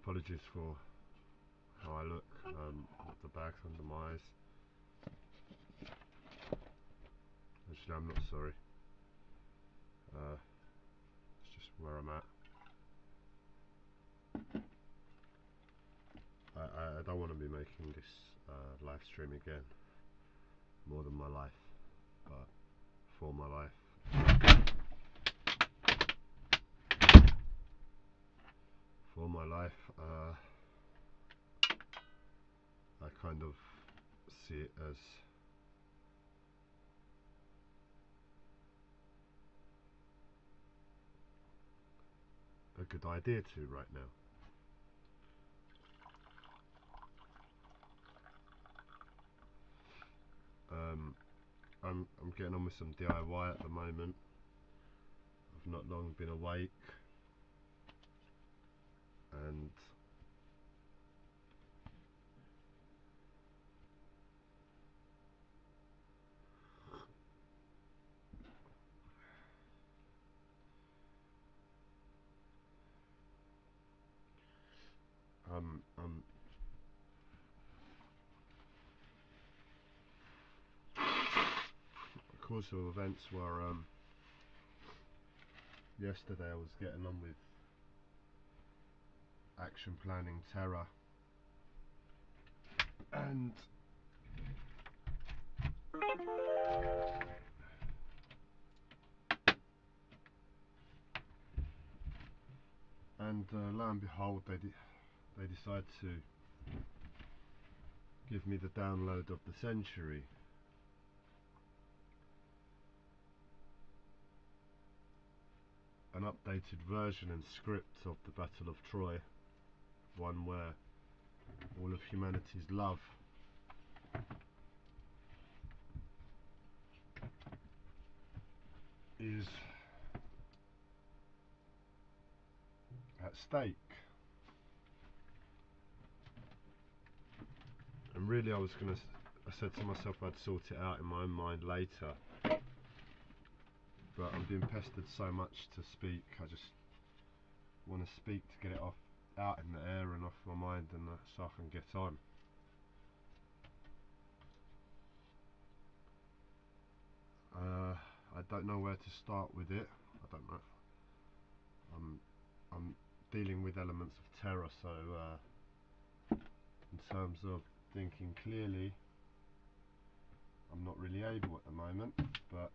apologies for how I look, with the bags under my eyes. Actually, I'm not sorry. It's just where I'm at. I don't want to be making this live stream again, more than my life, but for my life. For my life, I kind of see it as a good idea to right now. I'm getting on with some DIY at the moment. I've not long been awake, and the course of events were, yesterday I was getting on with action planning Terra, and lo and behold, they decide to give me the download of the century. An updated version and script of the Battle of Troy, one where all of humanity's love is at stake. And really I said to myself I'd sort it out in my own mind later, but I'm being pestered so much to speak. I just want to speak to get it out in the air and off my mind, and so I can get on. I don't know where to start with it. I don't know. I'm dealing with elements of terror, so in terms of thinking clearly, I'm not really able at the moment, but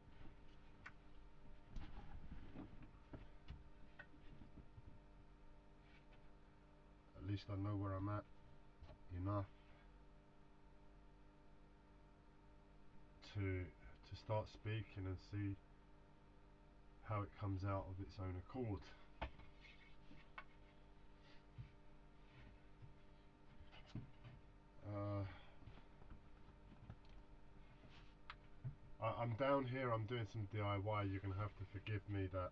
at least I know where I'm at enough to start speaking and see how it comes out of its own accord. I'm down here, I'm doing some DIY. You're going to have to forgive me that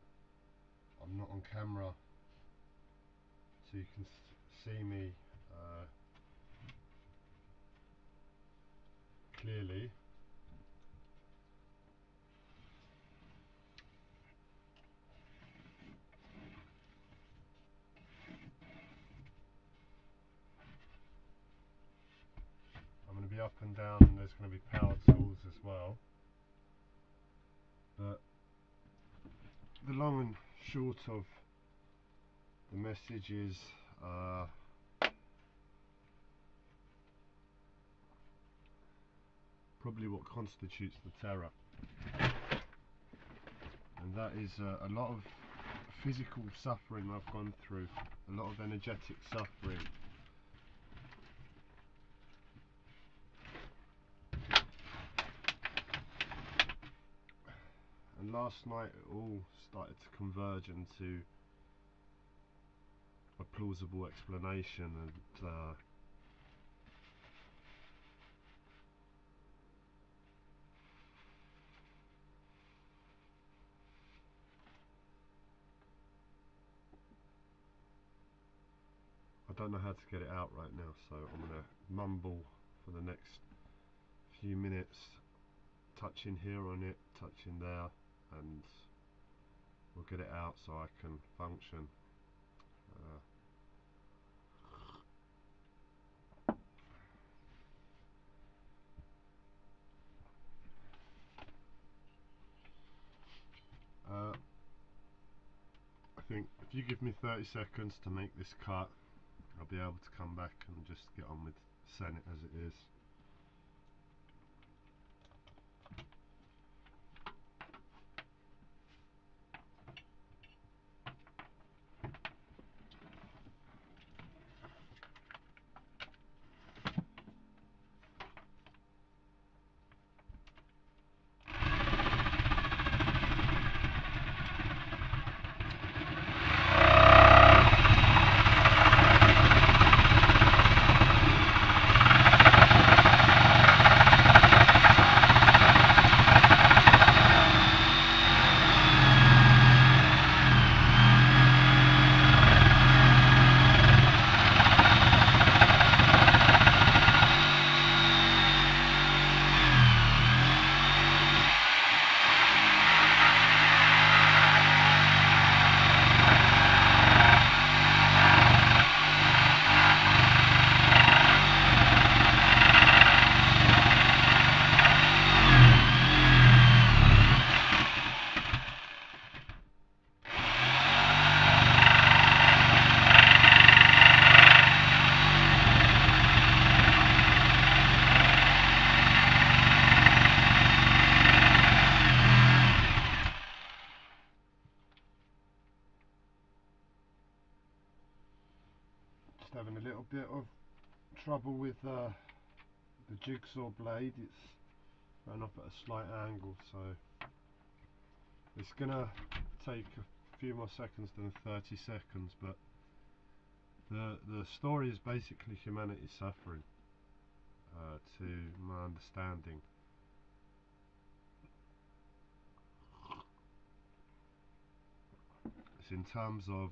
I'm not on camera, so you can see me clearly. I'm going to be up and down, and there's going to be power tools as well. But the long and short of the message is, probably what constitutes the terror, and that is a lot of physical suffering I've gone through, a lot of energetic suffering. And last night it all started to converge into a plausible explanation, I don't know how to get it out right now, so I'm going to mumble for the next few minutes, touching here on it, touching there, and we'll get it out so I can function. you give me 30 seconds to make this cut, I'll be able to come back and just get on with saying it as it is. Having a little bit of trouble with the jigsaw blade. It's run off at a slight angle, so it's gonna take a few more seconds than 30 seconds, but the story is basically humanity suffering, to my understanding. It's in terms of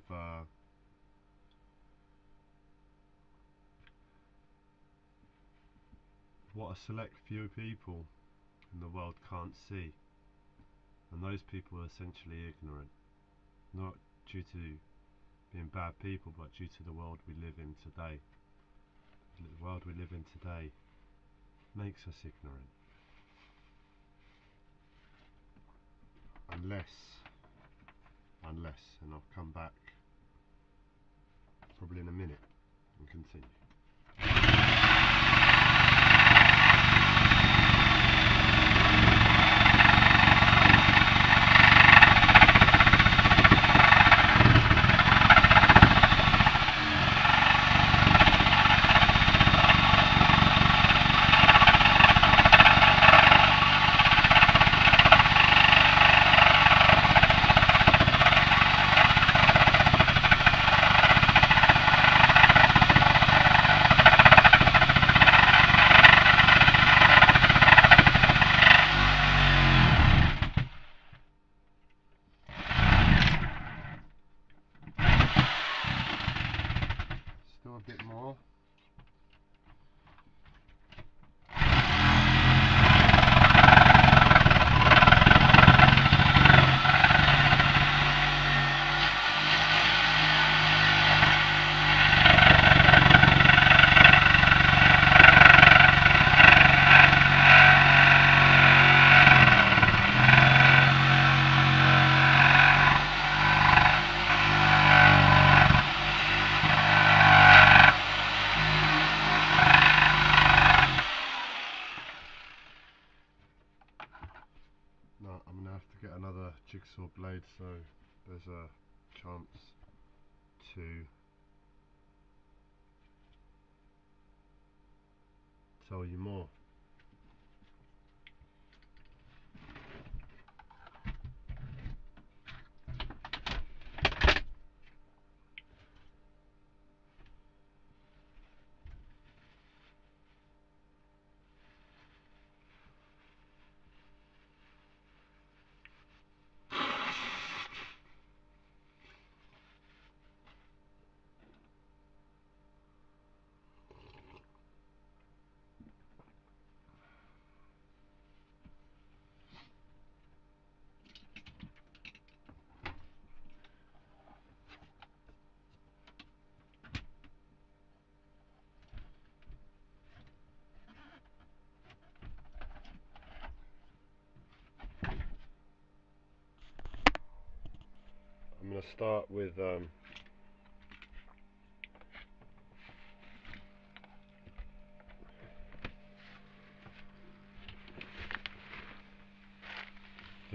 what a select few people in the world can't see, and those people are essentially ignorant, not due to being bad people, but due to the world we live in today. The world we live in today makes us ignorant. Unless, and I'll come back probably in a minute and continue. Still a bit more. No, I'm gonna have to get another jigsaw blade, so there's a chance to tell you more. to start with the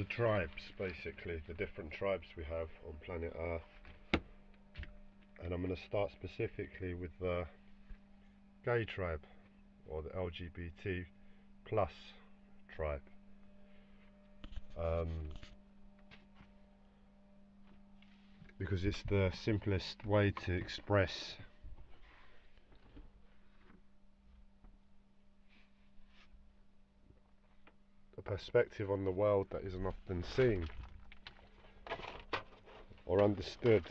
tribes, basically, the different tribes we have on planet Earth. And I'm going to start specifically with the gay tribe, or the LGBT plus tribe. Because it's the simplest way to express a perspective on the world that isn't often seen or understood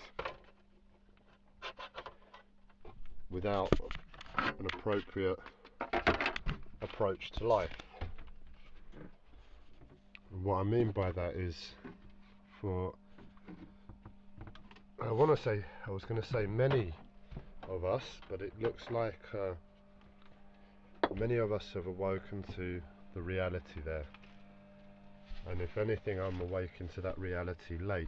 without an appropriate approach to life. And what I mean by that is, I was going to say many of us, but it looks like many of us have awoken to the reality there. And if anything, I'm awakened to that reality late.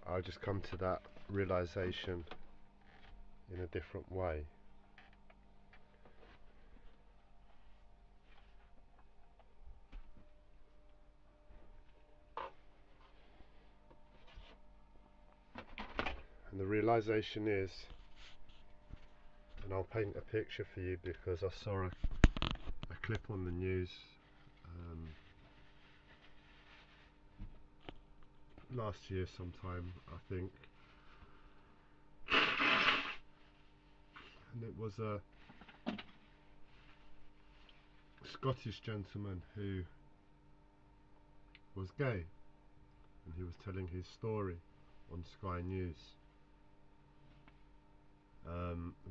I'll just come to that realization in a different way. And the realization is, and I'll paint a picture for you because I saw a clip on the news last year sometime, I think, and it was a Scottish gentleman who was gay, and he was telling his story on Sky News,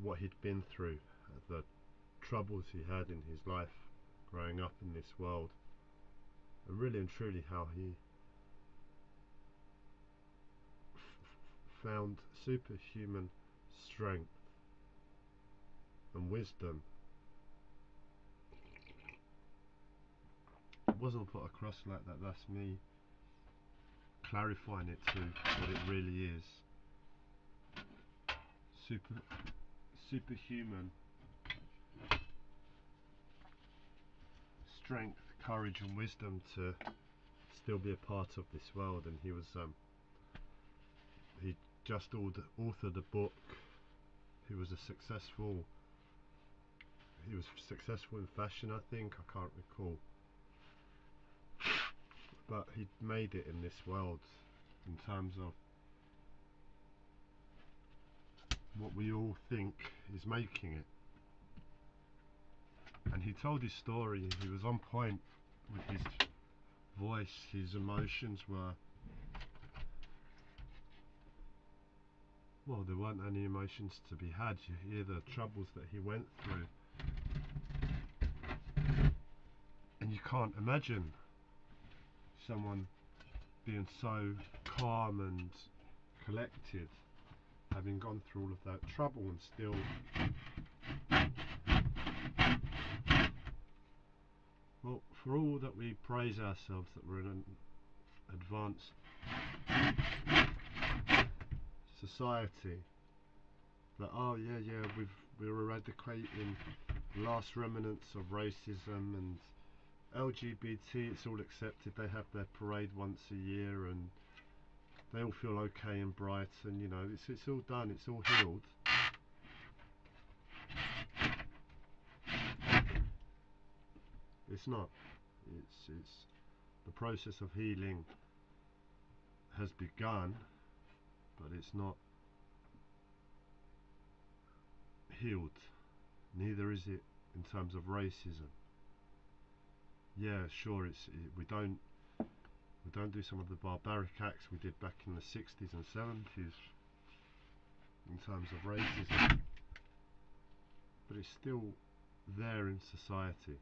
what he'd been through, the troubles he had in his life growing up in this world, and really and truly how he found superhuman strength and wisdom. It wasn't put across like that, that's me clarifying it to what it really is. Superhuman strength, courage and wisdom to still be a part of this world. And he was he just authored a book. He was successful in fashion, I think, I can't recall, but he made it in this world in terms of what we all think is making it. And he told his story, he was on point with his voice, his emotions were, well, there weren't any emotions to be had. You hear the troubles that he went through, and you can't imagine someone being so calm and collected, having gone through all of that trouble and still well, for all that we praise ourselves that we're in an advanced society, that oh yeah we're eradicating the last remnants of racism and LGBT, it's all accepted, they have their parade once a year and they all feel okay and bright, and you know, it's all done, it's all healed. It's not. It's the process of healing has begun, but it's not healed. Neither is it in terms of racism. Yeah, sure, we don't do some of the barbaric acts we did back in the 60s and 70s in terms of racism, but it's still there in society.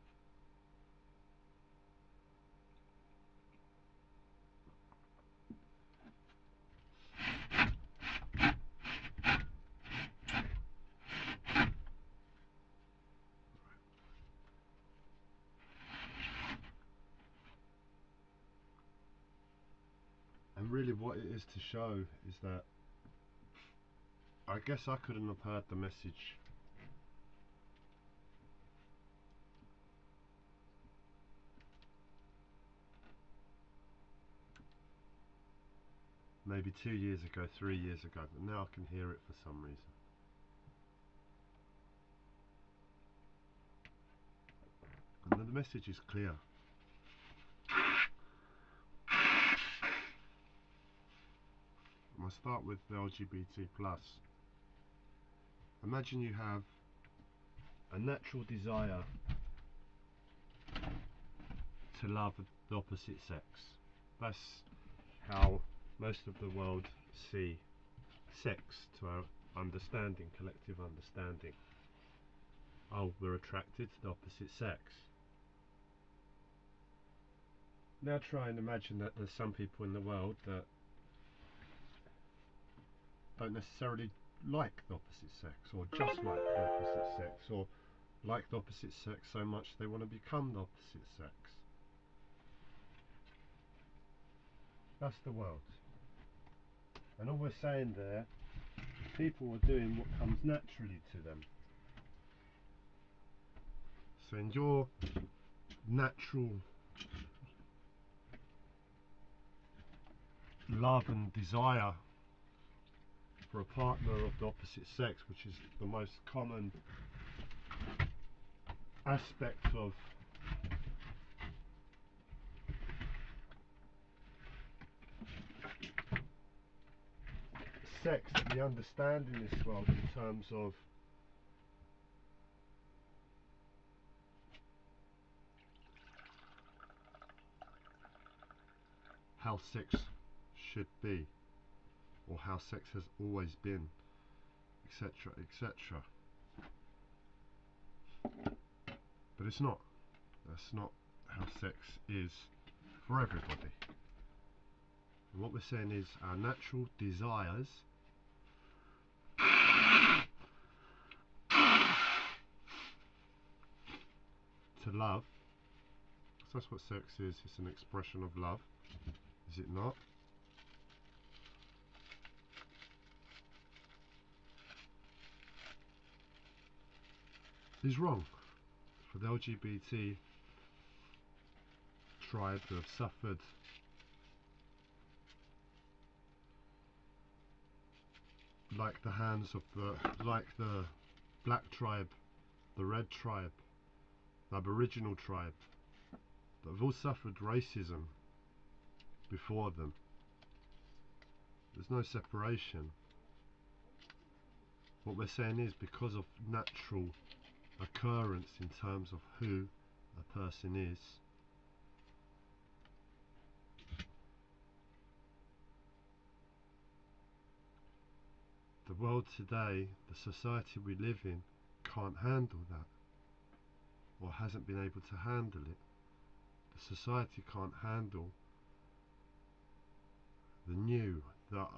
And really what it is to show is that I guess I couldn't have heard the message maybe 2 years ago, 3 years ago, but now I can hear it for some reason. And the message is clear. I'll start with the LGBT+. Imagine you have a natural desire to love the opposite sex. That's how most of the world see sex, to our understanding, collective understanding. Oh, we're attracted to the opposite sex. Now try and imagine that there's some people in the world that don't necessarily like the opposite sex, or just like the opposite sex, or like the opposite sex so much they want to become the opposite sex. That's the world. And all we're saying there, people are doing what comes naturally to them. So in your natural love and desire for a partner of the opposite sex, which is the most common aspect of sex that we understand in this world in terms of how sex should be, or how sex has always been, etc., etc. But it's not. That's not how sex is for everybody. And what we're saying is our natural desires to love, so that's what sex is, it's an expression of love, is it not? Is wrong for the LGBT tribe who have suffered like the hands of the black tribe, the red tribe, the Aboriginal tribe, that have all suffered racism before them. There's no separation. What we're saying is, because of natural occurrence in terms of who a person is, the world today, the society we live in, can't handle that, or hasn't been able to handle it. The society can't handle the new, that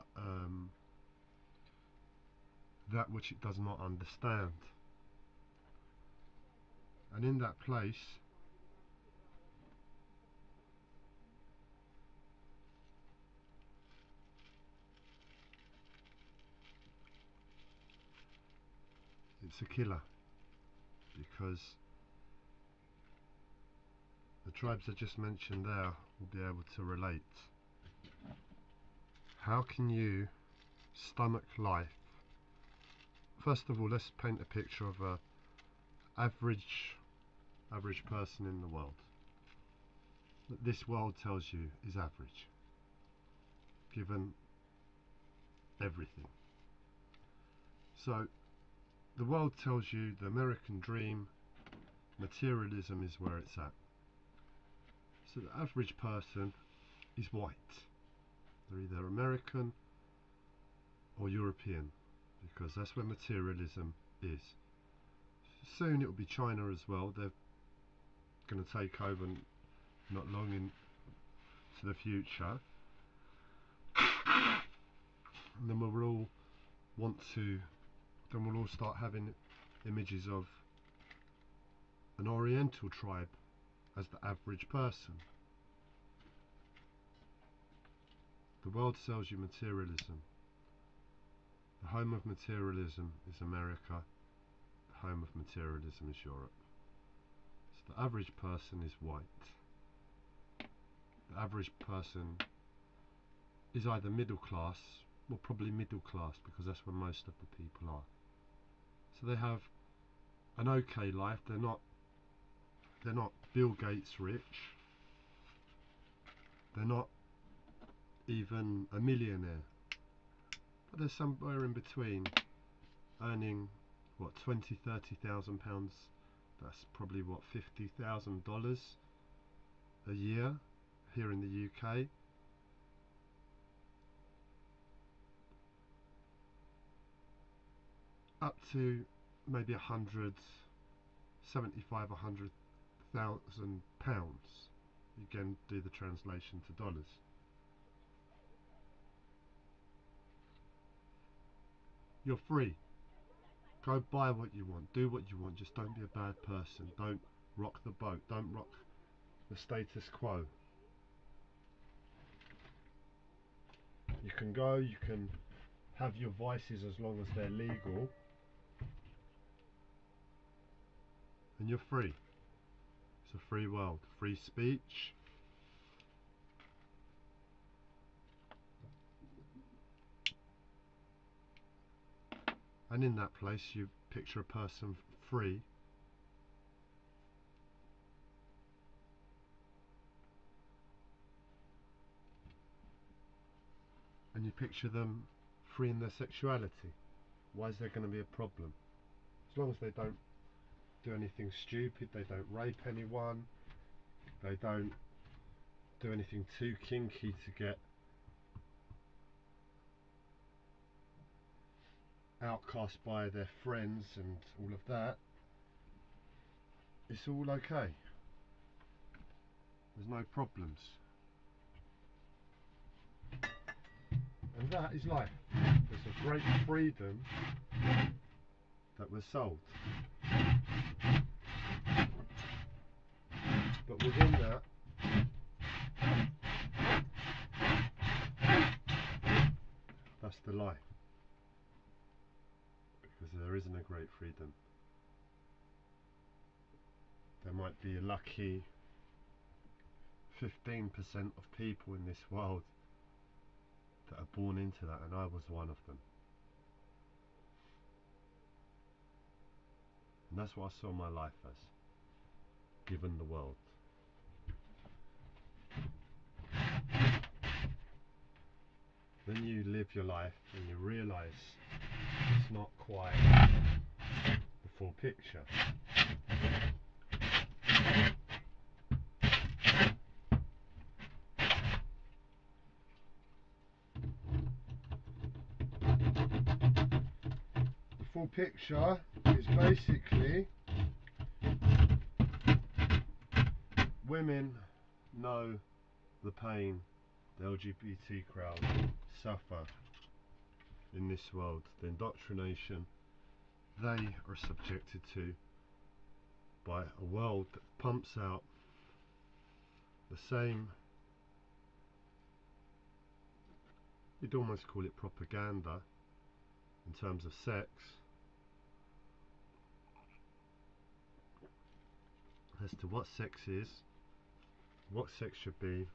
which it does not understand. And in that place, it's a killer, because the tribes I just mentioned there will be able to relate. How can you stomach life? First of all, let's paint a picture of a average person in the world. That this world tells you is average, given everything. So the world tells you the American dream, materialism is where it's at. So the average person is white. They're either American or European, because that's where materialism is. Soon it will be China as well. They're going to take over not long into the future. And then we'll all start having images of an Oriental tribe as the average person. The world sells you materialism. The home of materialism is America. The home of materialism is Europe. So the average person is white. The average person is either middle class, well, probably middle class, because that's where most of the people are. So they have an okay life. They're not Bill Gates rich. They're not even a millionaire. But they're somewhere in between, earning what, £20,000-30,000. That's probably what, $50,000 a year here in the UK. Up to maybe £175,000-100,000. You can do the translation to dollars. You're free. Go buy what you want, do what you want, just don't be a bad person. Don't rock the boat, don't rock the status quo. You can go, you can have your vices as long as they're legal, and you're free. It's a free world, free speech. And in that place you picture a person free, and you picture them free in their sexuality. Why is there going to be a problem? As long as they don't do anything stupid, they don't rape anyone, they don't do anything too kinky to get outcast by their friends and all of that, it's all okay. There's no problems. And that is life. There's a great freedom that was sold. But within that, that's the lie. Because there isn't a great freedom. There might be a lucky 15% of people in this world that are born into that, and I was one of them. And that's what I saw my life as, given the world. Then you live your life and you realise it's not quite the full picture. The full picture is basically women know the pain the LGBT crowd suffer in this world, the indoctrination they are subjected to by a world that pumps out the same, you'd almost call it propaganda in terms of sex, as to what sex is, what sex should be,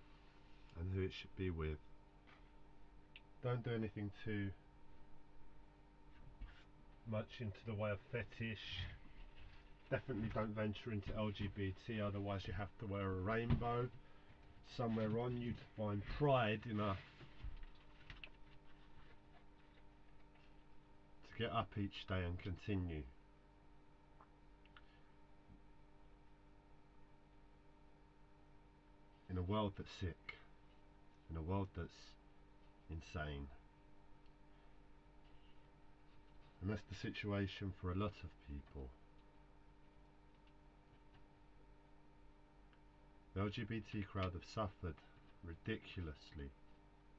and who it should be with. Don't do anything too much into the way of fetish. Definitely don't venture into LGBT, otherwise you have to wear a rainbow somewhere on you to find pride enough to get up each day and continue. In a world that's sick, in a world that's insane. And that's the situation for a lot of people. The LGBT crowd have suffered ridiculously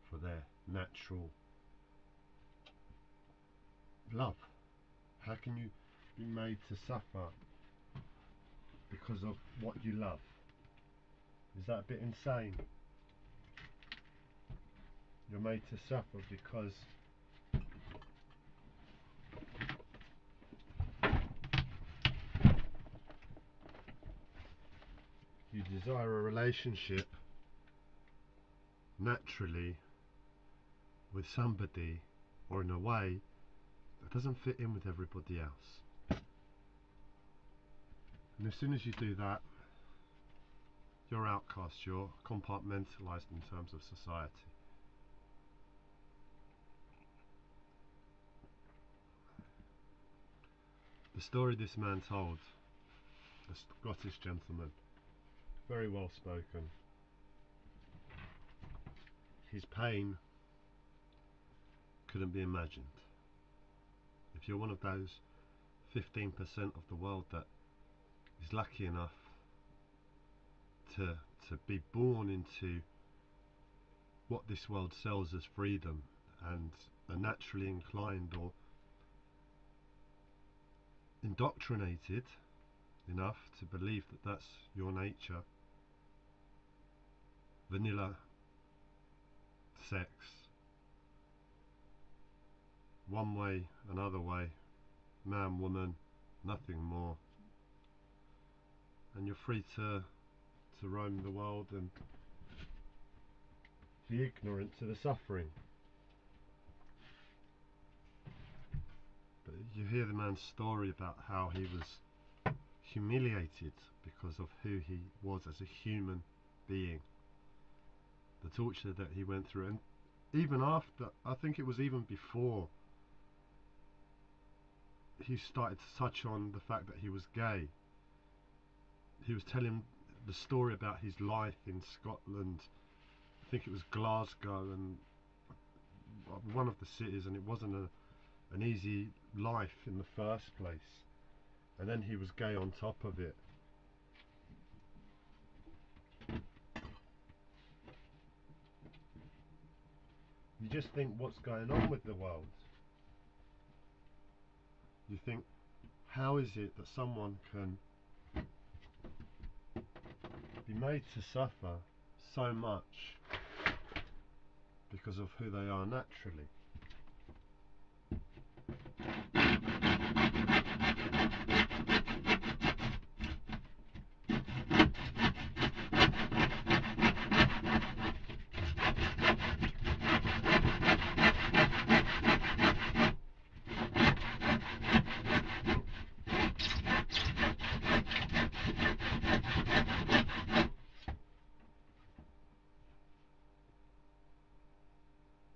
for their natural love. How can you be made to suffer because of what you love? Is that a bit insane? You're made to suffer because you desire a relationship naturally with somebody, or in a way that doesn't fit in with everybody else. And as soon as you do that, you're outcast, you're compartmentalized in terms of society. The story this man told, a Scottish gentleman, very well spoken, his pain couldn't be imagined. If you're one of those 15% of the world that is lucky enough to be born into what this world sells as freedom, and are naturally inclined or indoctrinated enough to believe that that's your nature, vanilla sex, one way, another way, man, woman, nothing more, and you're free to roam the world and be ignorant to the suffering. But you hear the man's story about how he was humiliated because of who he was as a human being, the torture that he went through, and even after, I think it was even before he started to touch on the fact that he was gay. He was telling the story about his life in Scotland. I think it was Glasgow, and one of the cities, and it wasn't an easy life in the first place, and then he was gay on top of it. You just think, what's going on with the world? You think, how is it that someone can be made to suffer so much because of who they are naturally?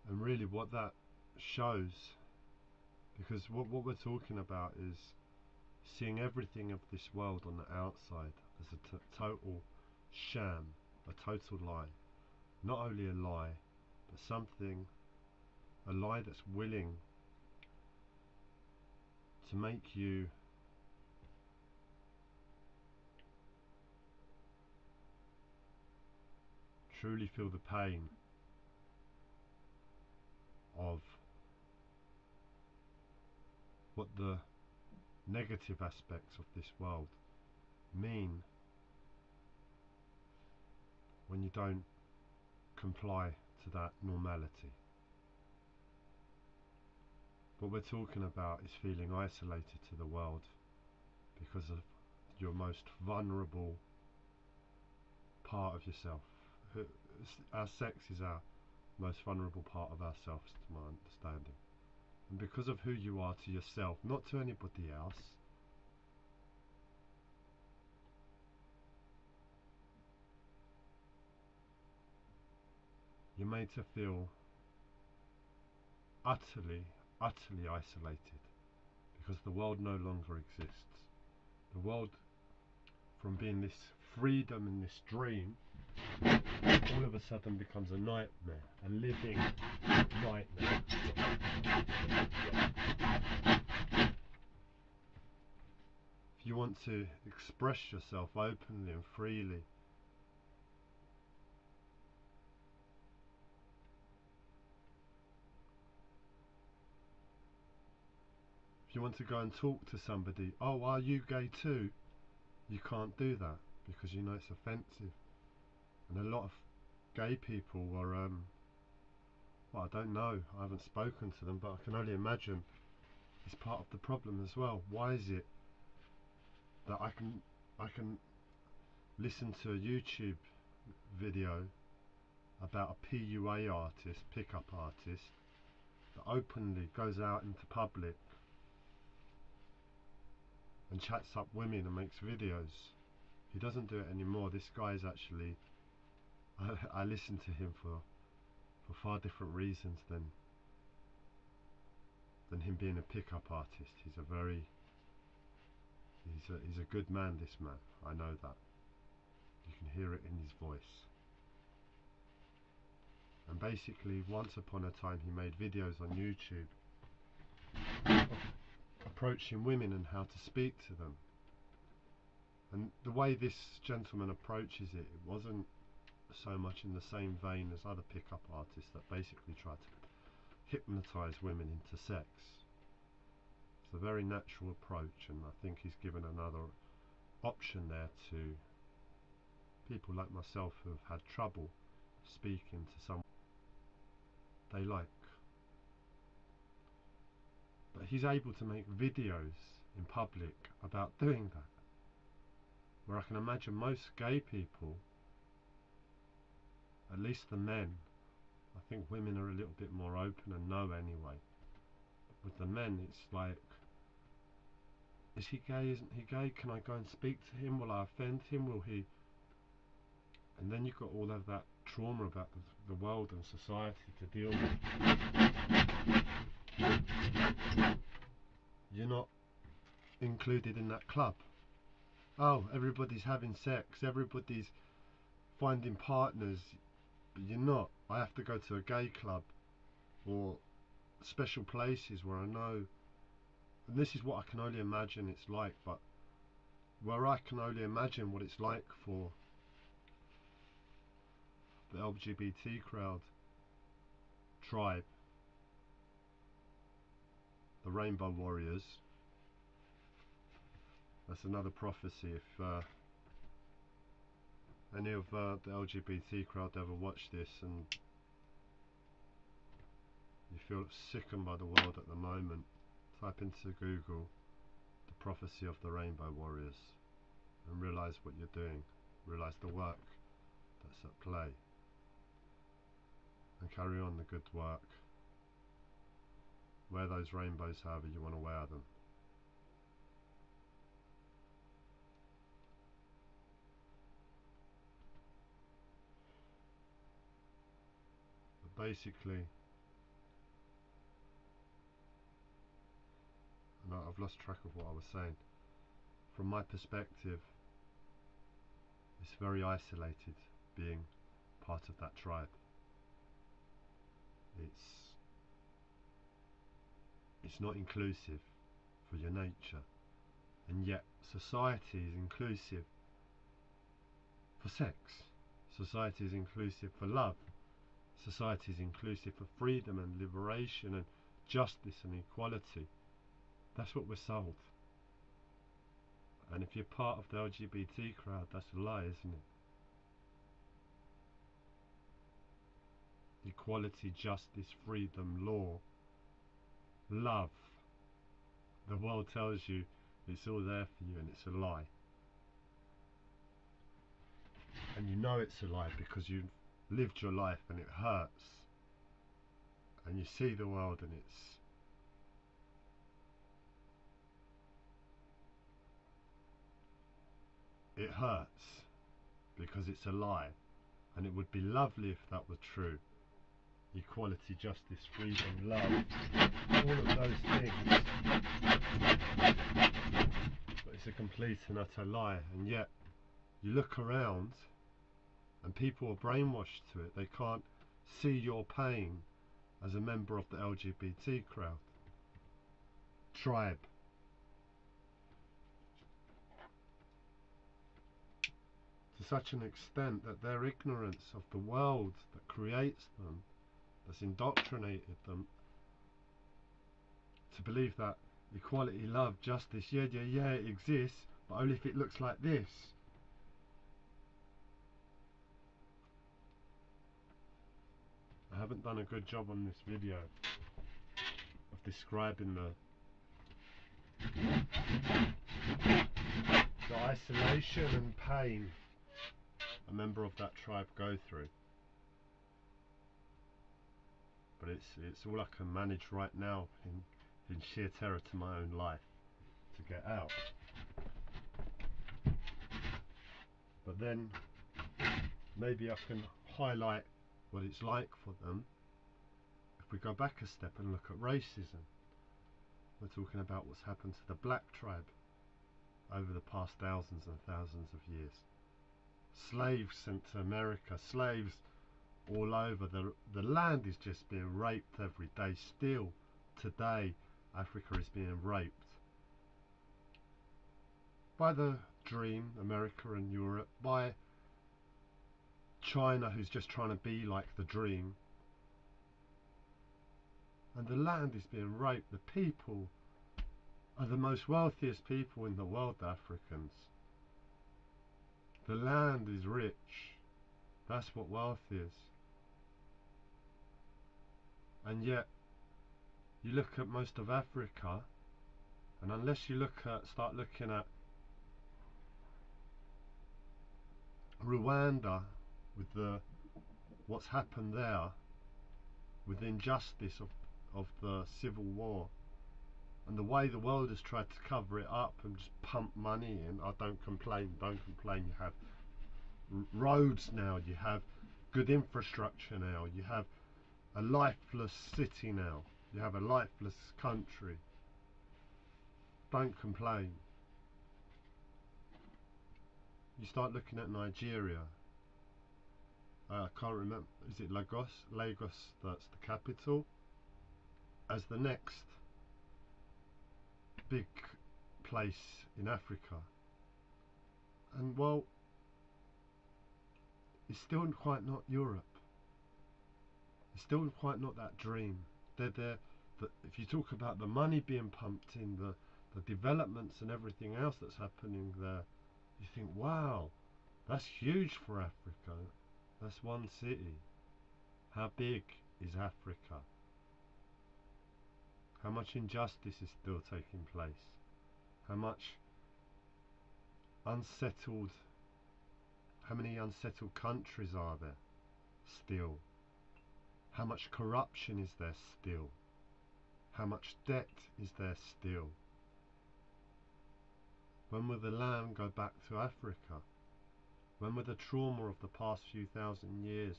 And really what that shows, because what we're talking about is seeing everything of this world on the outside as a total sham, a total lie. Not only a lie, but something, a lie that's willing to make you truly feel the pain of what the negative aspects of this world mean when you don't comply to that normality. What we're talking about is feeling isolated to the world because of your most vulnerable part of yourself. Our sex is our most vulnerable part of ourselves, to my understanding. And because of who you are to yourself, not to anybody else, you're made to feel utterly, utterly isolated, because the world no longer exists. The world, from being this freedom and this dream, all of a sudden becomes a nightmare, a living nightmare. If you want to express yourself openly and freely, if you want to go and talk to somebody, oh, are you gay too? You can't do that because you know it's offensive. And a lot of gay people are Well, I don't know, I haven't spoken to them, but I can only imagine it's part of the problem as well. Why is it that I can listen to a YouTube video about a PUA artist, pickup artist, that openly goes out into public and chats up women and makes videos? He doesn't do it anymore. This guy is actually, I listen to him for far different reasons than him being a pickup artist. He's a good man, this man. I know that. You can hear it in his voice. And basically, once upon a time, he made videos on YouTube approaching women and how to speak to them. And the way this gentleman approaches it, it wasn't so much in the same vein as other pickup artists that basically try to hypnotize women into sex. It's a very natural approach, and I think he's given another option there to people like myself who have had trouble speaking to someone they like. But he's able to make videos in public about doing that, where I can imagine most gay people, at least the men, I think women are a little bit more open and know anyway, but with the men it's like, is he gay, isn't he gay, can I go and speak to him, will I offend him, will he? And then you've got all of that trauma about the world and society to deal with. You're not included in that club. Oh, everybody's having sex, everybody's finding partners, but you're not. I have to go to a gay club or special places where I know, and this is what I can only imagine it's like, but where I can only imagine what it's like for the LGBT crowd, tribe, the Rainbow Warriors. That's another prophecy. If any of the LGBT crowd ever watch this and you feel sickened by the world at the moment, type into Google the prophecy of the Rainbow Warriors and realise what you're doing, realise the work that's at play, and carry on the good work. Wear those rainbows however you want to wear them. But basically, and I've lost track of what I was saying. From my perspective, it's very isolated being part of that tribe. It's not inclusive for your nature, and yet society is inclusive for sex. Society is inclusive for love. Society is inclusive for freedom and liberation and justice and equality. That's what we're sold. And if you're part of the LGBT crowd, that's a lie, isn't it? Equality, justice, freedom, law, love. The world tells you it's all there for you, and it's a lie. And you know it's a lie because you've lived your life and it hurts. And you see the world and it hurts because it's a lie. And it would be lovely if that were true. Equality, justice, freedom, love, all of those things. But it's a complete and utter lie, and yet you look around and people are brainwashed to it. They can't see your pain as a member of the LGBT crowd, tribe. To such an extent that their ignorance of the world that creates them, that's indoctrinated them to believe that equality, love, justice, yeah, it exists, but only if it looks like this. haven't done a good job on this video of describing the isolation and pain a member of that tribe go through. But it's all I can manage right now in sheer terror to my own life to get out. But then maybe I can highlight what it's like for them. If we go back a step and look at racism, we're talking about what's happened to the black tribe over the past thousands and thousands of years. Slaves sent to America, slaves all over. The land is just being raped every day. Still today, Africa is being raped by the dream, America and Europe, by China, who's just trying to be like the dream. And the land is being raped. The people are the most wealthiest people in the world, the Africans. The land is rich. That's what wealth is. And yet, you look at most of Africa, and unless you start looking at Rwanda with what's happened there, with the injustice of the civil war, and the way the world has tried to cover it up and just pump money in. I don't complain, you have roads now, you have good infrastructure now, you have a lifeless city now, you have a lifeless country. Don't complain. You start looking at Nigeria. I can't remember, is it Lagos? Lagos, that's the capital, as the next big place in Africa. And well, it's still quite not Europe. It's still quite not that dream. If you talk about the money being pumped in, the developments and everything else that's happening there, you think, wow, that's huge for Africa. That's one city. How big is Africa? How much injustice is still taking place? How many unsettled countries are there still? How much corruption is there still? How much debt is there still? When will the land go back to Africa? When will the trauma of the past few thousand years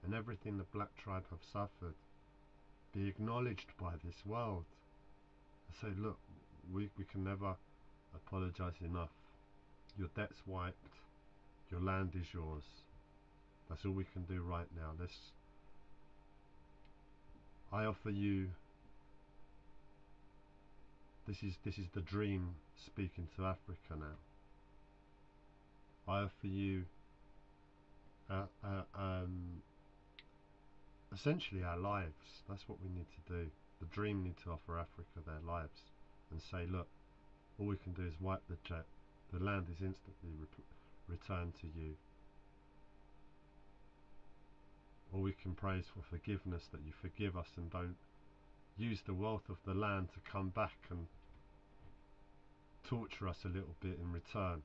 and everything the black tribe have suffered be acknowledged by this world? I say, look, we can never apologise enough. Your debt's wiped. Your land is yours. That's all we can do right now. I offer you. This is the dream speaking to Africa now. I offer you essentially our lives. That's what we need to do. The dream need to offer Africa their lives and say, look, all we can do is wipe the jet. The land is instantly returned to you. Or we can pray for forgiveness, that you forgive us and don't use the wealth of the land to come back and torture us a little bit in return.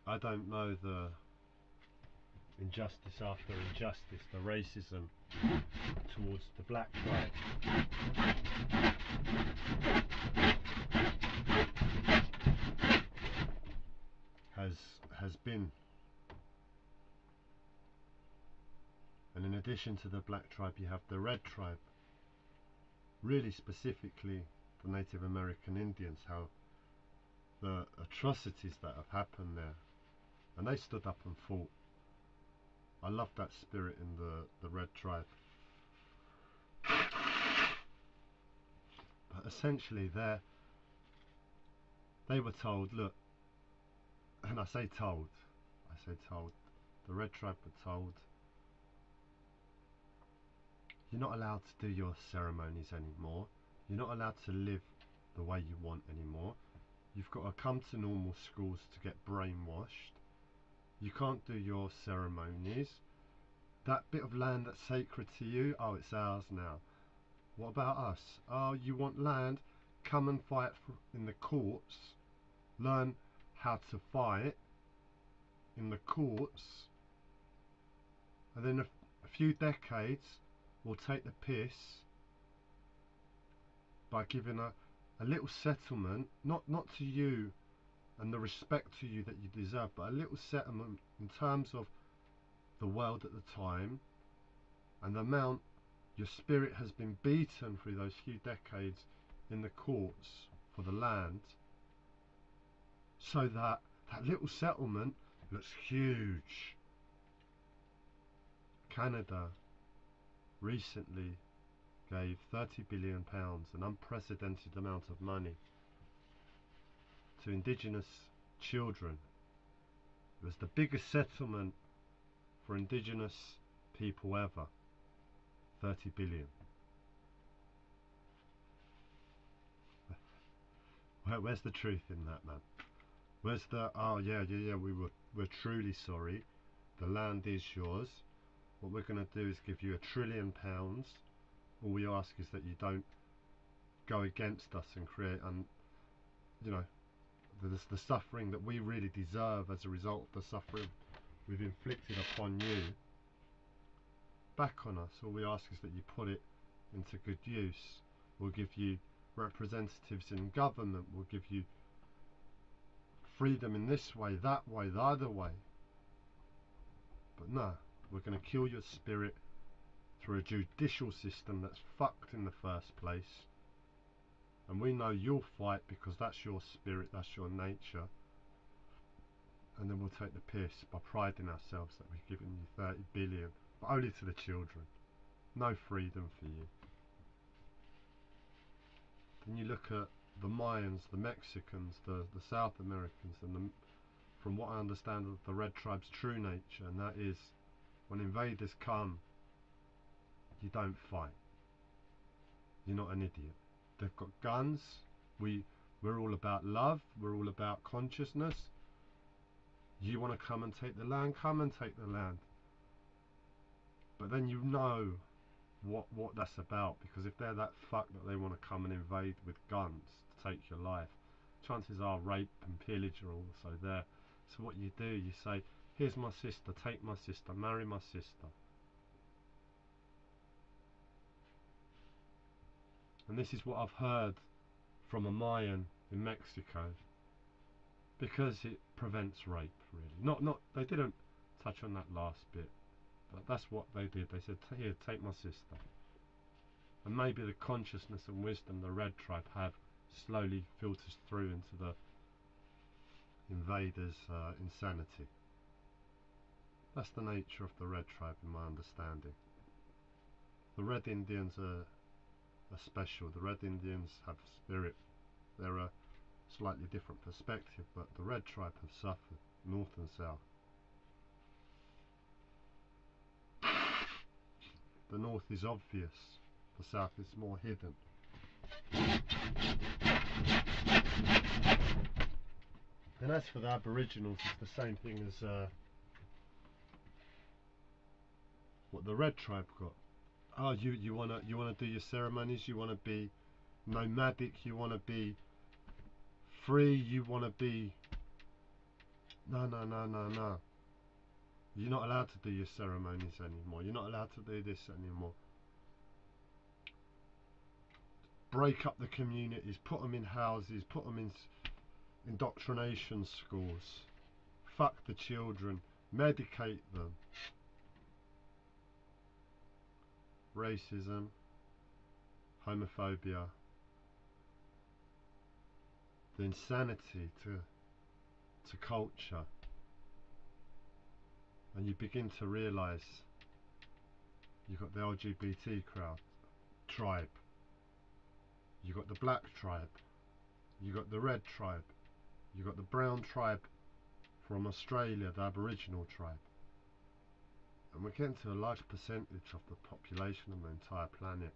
I don't know the injustice after injustice, the racism towards the black tribe. Has been. And in addition to the black tribe, you have the red tribe. Really specifically the Native American Indians, how the atrocities that have happened there. And they stood up and fought. I love that spirit in the red tribe. But essentially they were told, look, and I say told, the red tribe were told, you're not allowed to do your ceremonies anymore. You're not allowed to live the way you want anymore. You've got to come to normal schools to get brainwashed. You can't do your ceremonies. That bit of land that's sacred to you, oh, it's ours now. What about us? Oh, you want land? Come and fight in the courts. Learn how to fight in the courts. And then a few decades, we'll take the piss by giving a little settlement, not to you and the respect to you that you deserve, but a little settlement in terms of the world at the time and the amount your spirit has been beaten through those few decades in the courts for the land, so that little settlement looks huge. Canada recently gave £30 billion, an unprecedented amount of money, to Indigenous children. It was the biggest settlement for Indigenous people ever. 30 billion. Where's the truth in that, man? Where's the, oh yeah, we're truly sorry. The land is yours. What we're going to do is give you £1 trillion. All we ask is that you don't go against us and create, the suffering that we really deserve as a result of the suffering we've inflicted upon you back on us. All we ask is that you put it into good use. We'll give you representatives in government. We'll give you freedom in this way, that way, the other way. But no, we're going to kill your spirit through a judicial system that's fucked in the first place. And we know you'll fight because that's your spirit, that's your nature. And then we'll take the piss by priding ourselves that we've given you 30 billion, but only to the children. No freedom for you. Then you look at the Mayans, the Mexicans, the South Americans, and from what I understand of the Red Tribe's true nature, and that is, when invaders come, you don't fight. You're not an idiot. They've got guns. We're all about love. We're all about consciousness. You want to come and take the land? Come and take the land. But then you know what that's about, because if they're that fucked that they want to come and invade with guns to take your life, chances are rape and pillage are also there. So what you do, you say, here's my sister, take my sister, marry my sister. And this is what I've heard from a Mayan in Mexico, because it prevents rape, really. Not they didn't touch on that last bit, but that's what they did. They said, here, take my sister. And maybe the consciousness and wisdom the Red Tribe have slowly filters through into the invaders' insanity. That's the nature of the Red Tribe in my understanding. The Red Indians are special. The Red Indians have spirit. They're a slightly different perspective, but the Red Tribe have suffered, north and south. The north is obvious, the south is more hidden. And as for the Aboriginals, it's the same thing as what the Red Tribe got. Oh, you wanna do your ceremonies, you wanna be nomadic, you wanna be free, you wanna be no. You're not allowed to do your ceremonies anymore. You're not allowed to do this anymore. Break up the communities, put them in houses, put them in indoctrination schools. Fuck the children, medicate them. Racism, homophobia, the insanity to culture. And you begin to realise you've got the LGBT tribe, you've got the black tribe, you've got the red tribe, you've got the brown tribe from Australia, the Aboriginal tribe. And we're getting to a large percentage of the population of the entire planet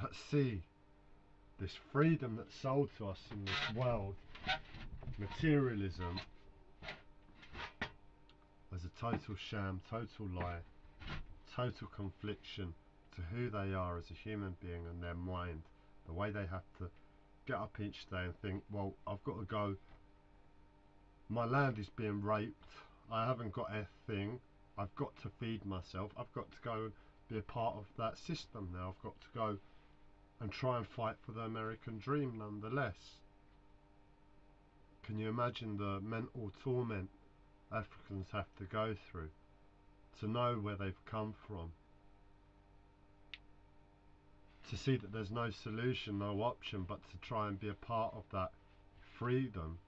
that see this freedom that's sold to us in this world, materialism, as a total sham, total lie, total confliction to who they are as a human being and their mind, the way they have to get up each day and think, well, I've got to go, my land is being raped, I haven't got a thing, I've got to feed myself, I've got to go be a part of that system now, I've got to go and try and fight for the American dream nonetheless. Can you imagine the mental torment Africans have to go through to know where they've come from, to see that there's no solution, no option but to try and be a part of that freedom?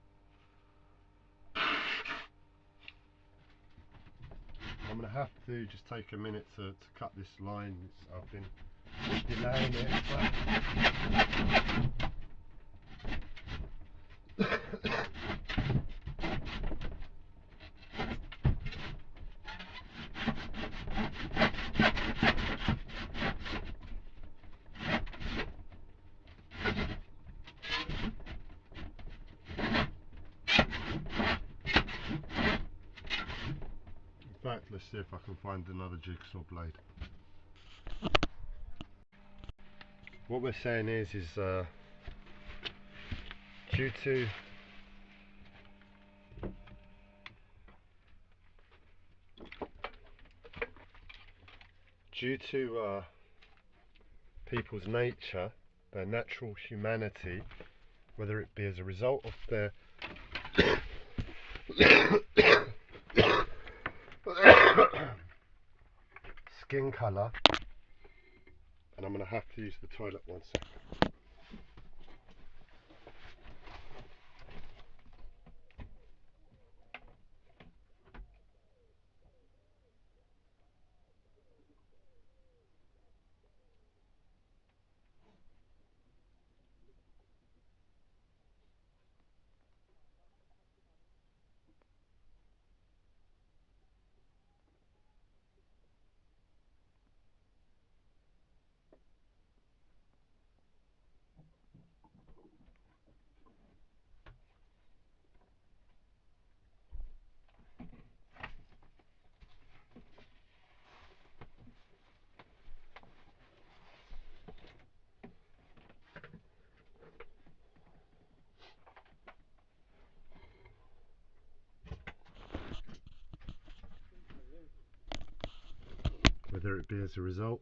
I'm going to have to just take a minute to cut this line. I've been delaying it. In fact, let's see if I can find another jigsaw blade. What we're saying is due to people's nature, their natural humanity, whether it be as a result of their skin colour, and I'm going to have to use the toilet 1 second. Whether it be as a result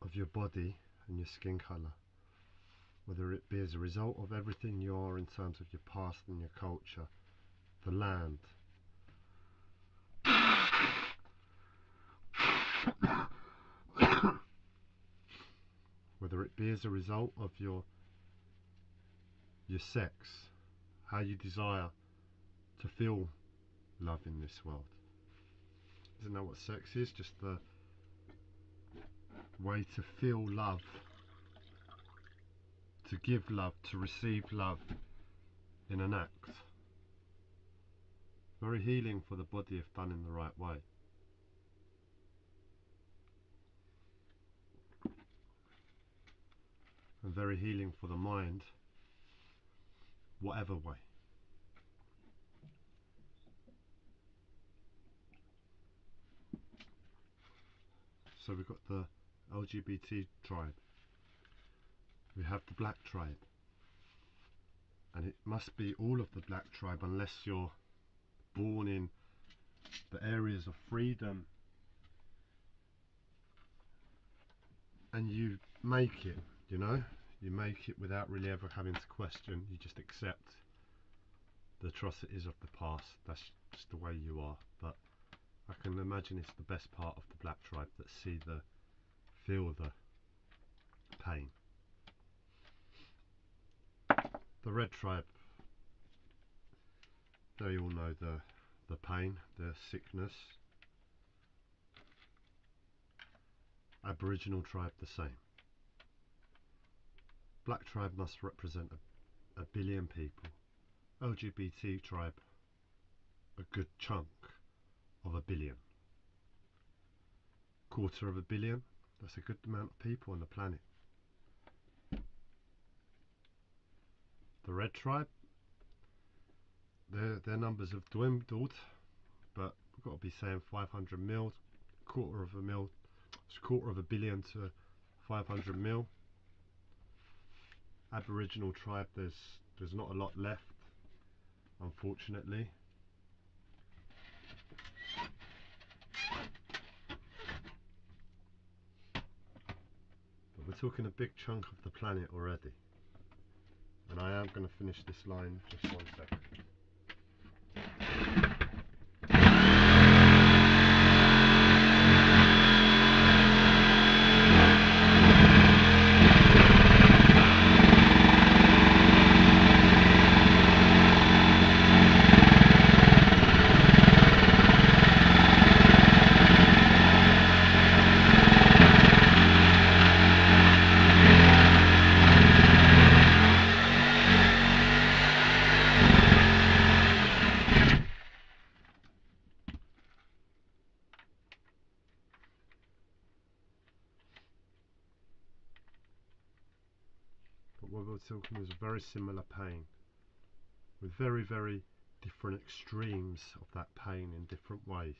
of your body and your skin colour, whether it be as a result of everything you are in terms of your past and your culture, the land, whether it be as a result of your sex, how you desire to feel love in this world. Isn't that what sex is? Just the way to feel love, to give love, to receive love in an act. Very healing for the body if done in the right way. And very healing for the mind, whatever way. So we've got the LGBT tribe, we have the black tribe, and it must be all of the black tribe unless you're born in the areas of freedom and you make it, you know, you make it without really ever having to question, you just accept the atrocities of the past, that's just the way you are. But I can imagine it's the best part of the black tribe that feel the pain. The red tribe, they all know the pain, the sickness. Aboriginal tribe the same. Black tribe must represent a billion people. LGBT tribe a good chunk of 1 billion. 1/4 of 1 billion, that's a good amount of people on the planet. the red tribe. Their numbers have dwindled, but we've got to be saying 500 mil, quarter of a billion to 500 mil. Aboriginal tribe, there's not a lot left, unfortunately. But we're talking a big chunk of the planet already. And I am going to finish this line just 1 second. What we're talking is a very similar pain, with very, very different extremes of that pain in different ways.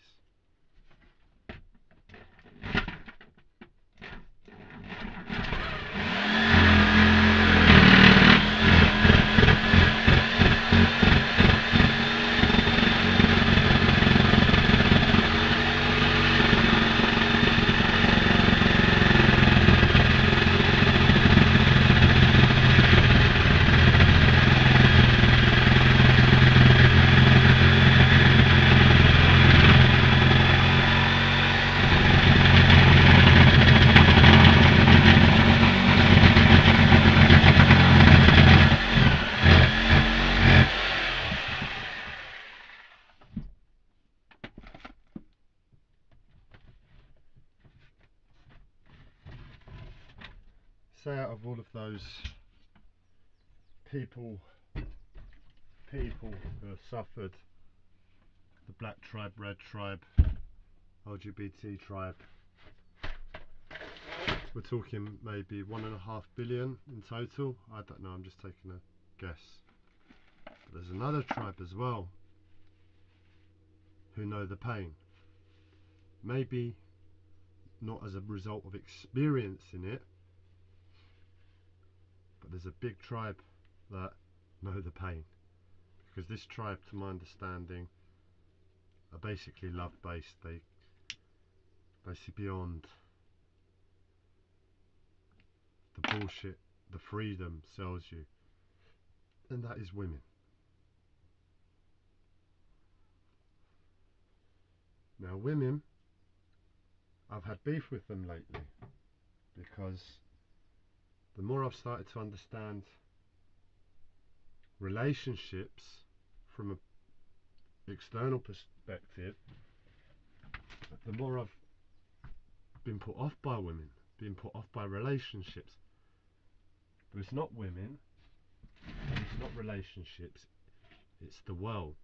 Say out of all of those people who have suffered, the black tribe, red tribe, LGBT tribe, we're talking maybe 1.5 billion in total. I don't know, I'm just taking a guess. But there's another tribe as well who know the pain. Maybe not as a result of experiencing it, but there's a big tribe that know the pain, because this tribe, to my understanding, are basically love-based. They see beyond the bullshit the freedom sells you, and that is women. Now women, I've had beef with them lately, because the more I've started to understand relationships from an external perspective, the more I've been put off by women, been put off by relationships. But it's not women, and it's not relationships, it's the world.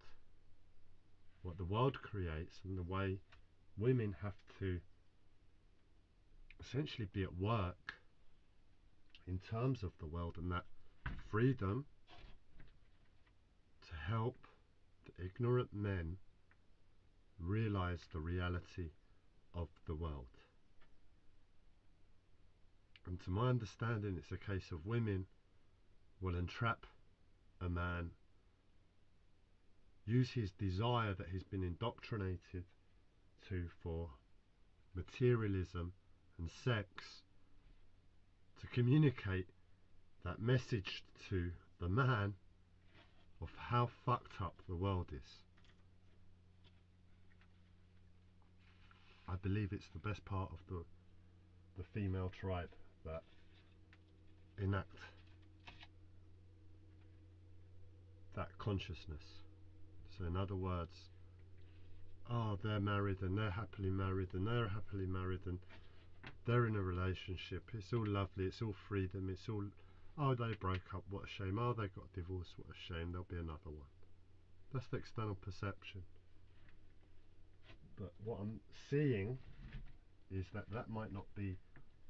What the world creates, and the way women have to essentially be at work in terms of the world, and that freedom to help the ignorant men realize the reality of the world. And to my understanding, it's a case of women will entrap a man, use his desire that he's been indoctrinated to for materialism and sex, to communicate that message to the man of how fucked up the world is. I believe it's the best part of the female tribe that enact that consciousness. So in other words, oh, they're married and they're happily married and they're happily married and they're in a relationship, it's all lovely, it's all freedom, it's all, oh, they broke up, what a shame, oh, they got divorced, what a shame, there'll be another one. That's the external perception. But what I'm seeing is that that might not be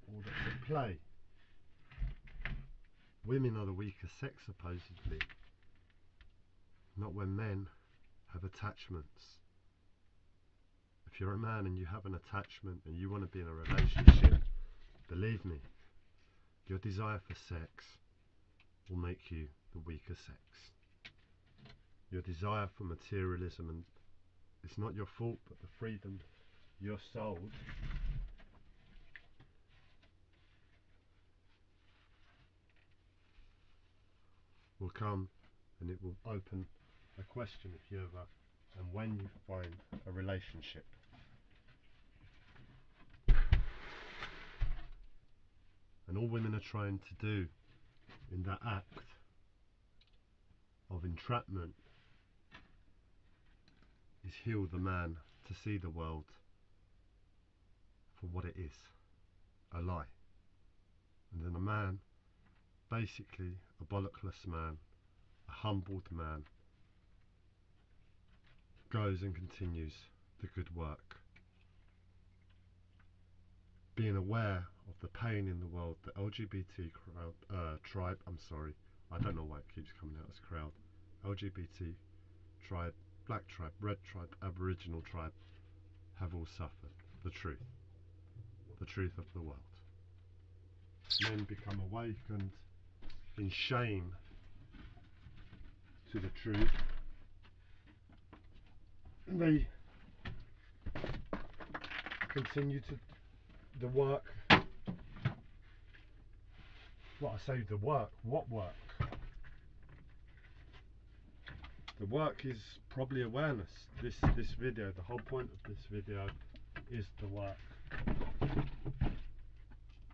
all that's at play. women are the weaker sex, supposedly. Not when men have attachments. If you're a man and you have an attachment and you want to be in a relationship, believe me, your desire for sex will make you the weaker sex. Your desire for materialism, and it's not your fault, but the freedom you're sold, will come, and it will open a question if you ever and when you find a relationship. And all women are trying to do in that act of entrapment is heal the man to see the world for what it is, a lie. And then a man, basically a bollockless man, a humbled man, goes and continues the good work, being aware of the pain in the world. The LGBT tribe, I don't know why it keeps coming out as crowd, LGBT tribe, black tribe, red tribe, aboriginal tribe, have all suffered the truth of the world. Men become awakened in shame to the truth. They continue to the work. Well, I say the work. What work? The work is probably awareness. This video, the whole point of this video is the work.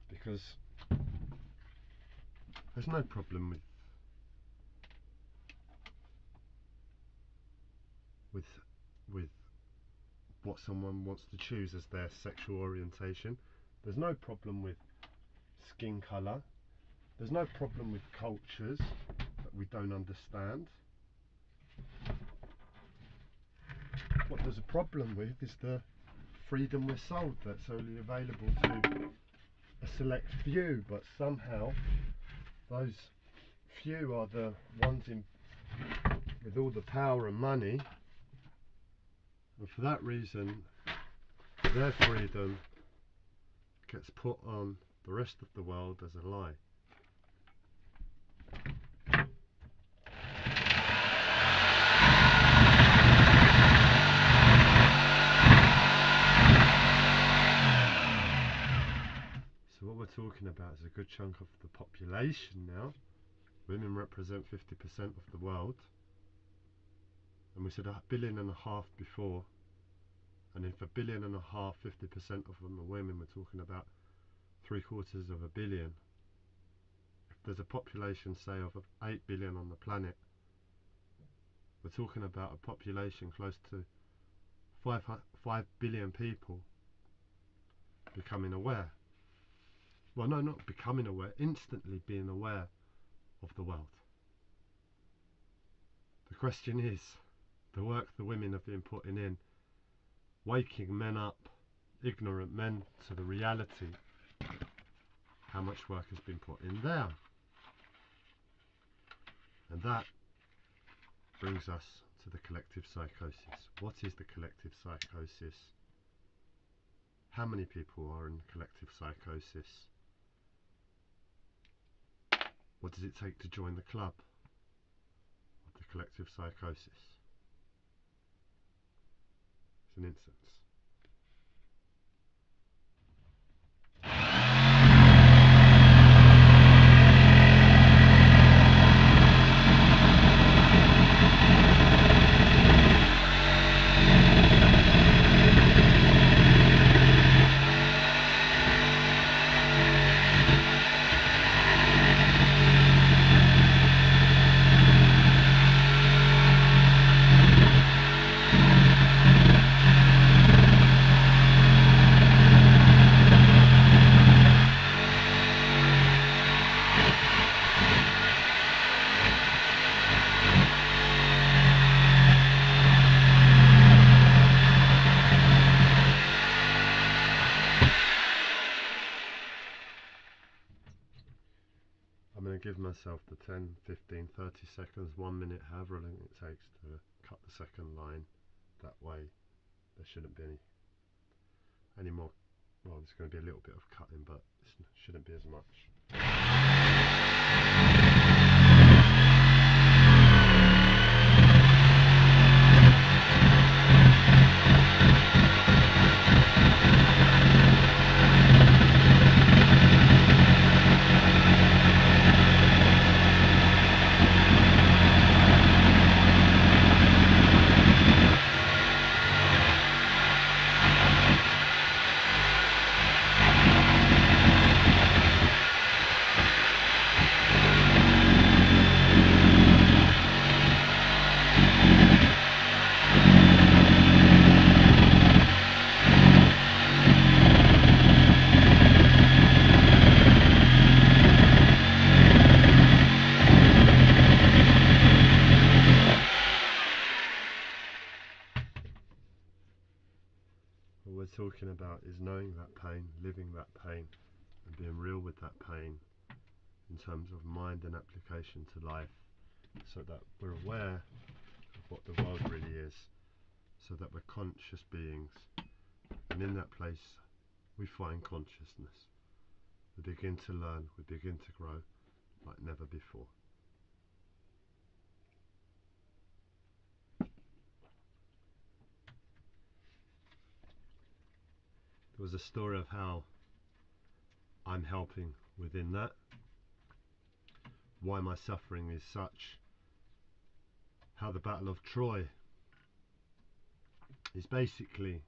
Because there's no problem with what someone wants to choose as their sexual orientation. There's no problem with skin colour. There's no problem with cultures that we don't understand. What there's a problem with is the freedom we're sold, that's only available to a select few, but somehow those few are the ones with all the power and money, and for that reason their freedom gets put on the rest of the world as a lie. So what we're talking about is a good chunk of the population now. Women represent 50% of the world, and we said 1.5 billion before, and if 1.5 billion, 50% of them are women, we're talking about 750 million. If there's a population, say, of 8 billion on the planet, we're talking about a population close to 5 billion people becoming aware. Well, no, not becoming aware, instantly being aware of the world. The question is, the work the women have been putting in, waking men up, ignorant men, to the reality, how much work has been put in there. And that brings us to the collective psychosis. What is the collective psychosis? How many people are in collective psychosis? What does it take to join the club of the collective psychosis? It's an instance. give myself the 10, 15, 30 seconds, 1 minute, however long it takes to cut the second line. That way there shouldn't be any more, well, there's going to be a little bit of cutting, but it shouldn't be as much. What we're talking about is knowing that pain, living that pain, and being real with that pain in terms of mind and application to life, so that we're aware of what the world really is, so that we're conscious beings, and in that place we find consciousness. We begin to learn, we begin to grow like never before. There was a story of how I'm helping within that, why my suffering is such, how the Battle of Troy is basically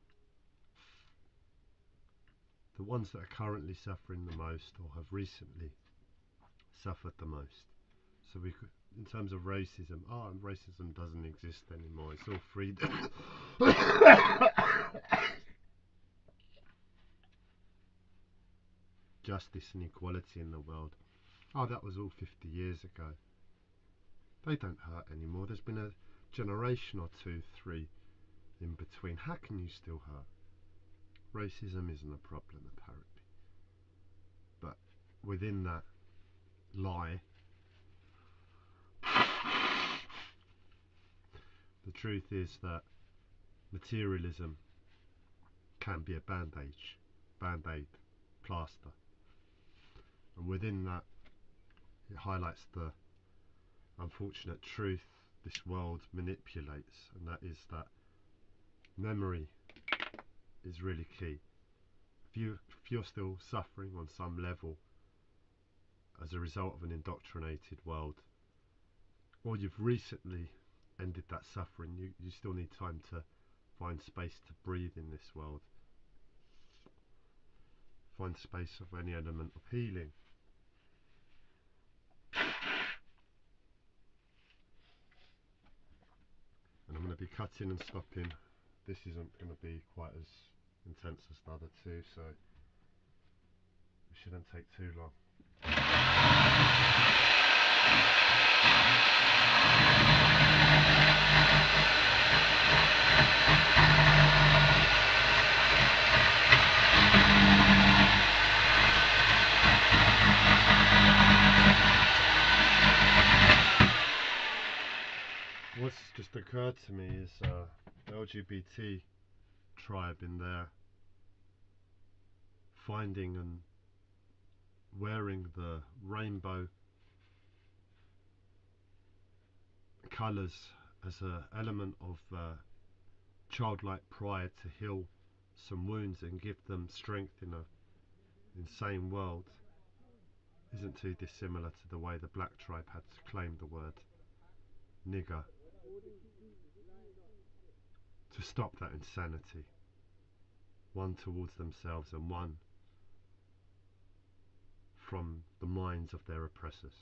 the ones that are currently suffering the most or have recently suffered the most. So we could, in terms of racism, racism doesn't exist anymore, it's all freedom. Justice and equality in the world. That was all 50 years ago. They don't hurt anymore. There's been a generation or two, three in between. How can you still hurt? Racism isn't a problem, apparently. But within that lie, the truth is that materialism can be a band-aid, plaster. And within that, it highlights the unfortunate truth this world manipulates, and that is that memory is really key. If you're still suffering on some level as a result of an indoctrinated world, or you've recently ended that suffering, you still need time to find space to breathe in this world, find space of any element of healing. And I'm going to be cutting and stopping. This isn't going to be quite as intense as the other two, so it shouldn't take too long. What's just occurred to me is the LGBT tribe in there finding and wearing the rainbow colours as an element of childlike pride to heal some wounds and give them strength in an insane world isn't too dissimilar to the way the black tribe had to claim the word nigger to stop that insanity, one towards themselves and one from the minds of their oppressors.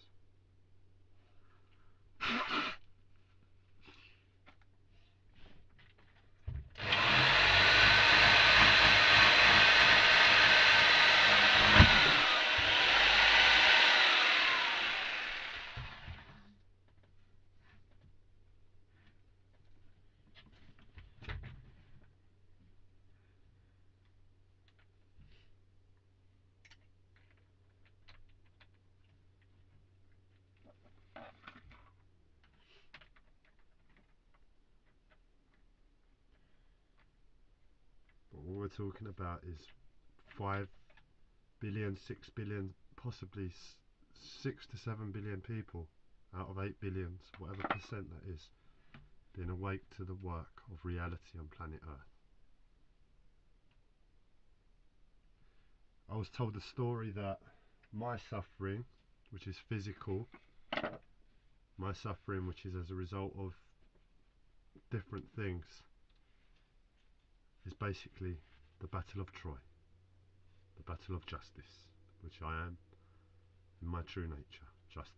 we're talking about is 5 billion, 6 billion, possibly 6 to 7 billion people out of 8 billion, whatever percent that is, being awake to the work of reality on planet Earth. I was told a story that my suffering, which is physical, my suffering which is as a result of different things, is basically the Battle of Troy, the battle of justice, which I am in my true nature, justice.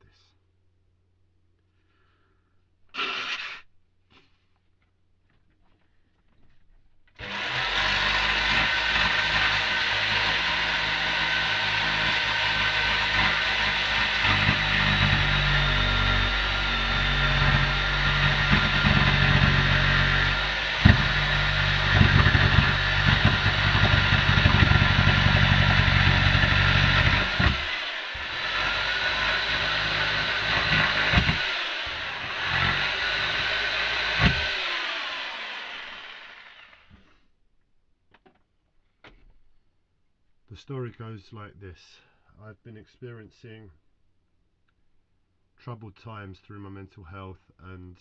The story goes like this. I've been experiencing troubled times through my mental health and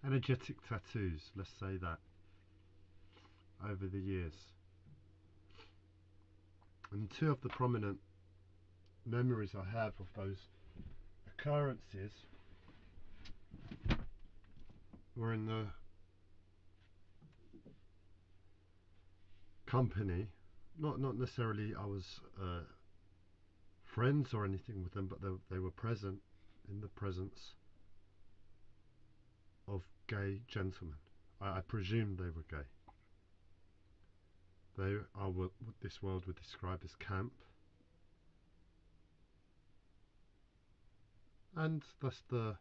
energetic tattoos, let's say that, over the years. And two of the prominent memories I have of those occurrences were in the company, not necessarily I was friends or anything with them, but they were present in the presence of gay gentlemen. I presumed they were gay. They are what this world would describe as camp, and that's the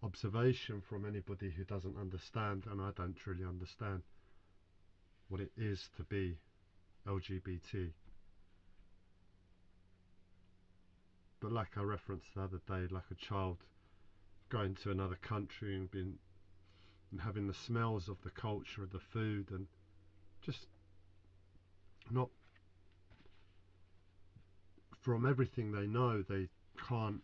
observation from anybody who doesn't understand, and I don't truly understand what it is to be LGBT. But like I referenced the other day, like a child going to another country and having the smells of the culture, of the food, and just not, from everything they know, they can't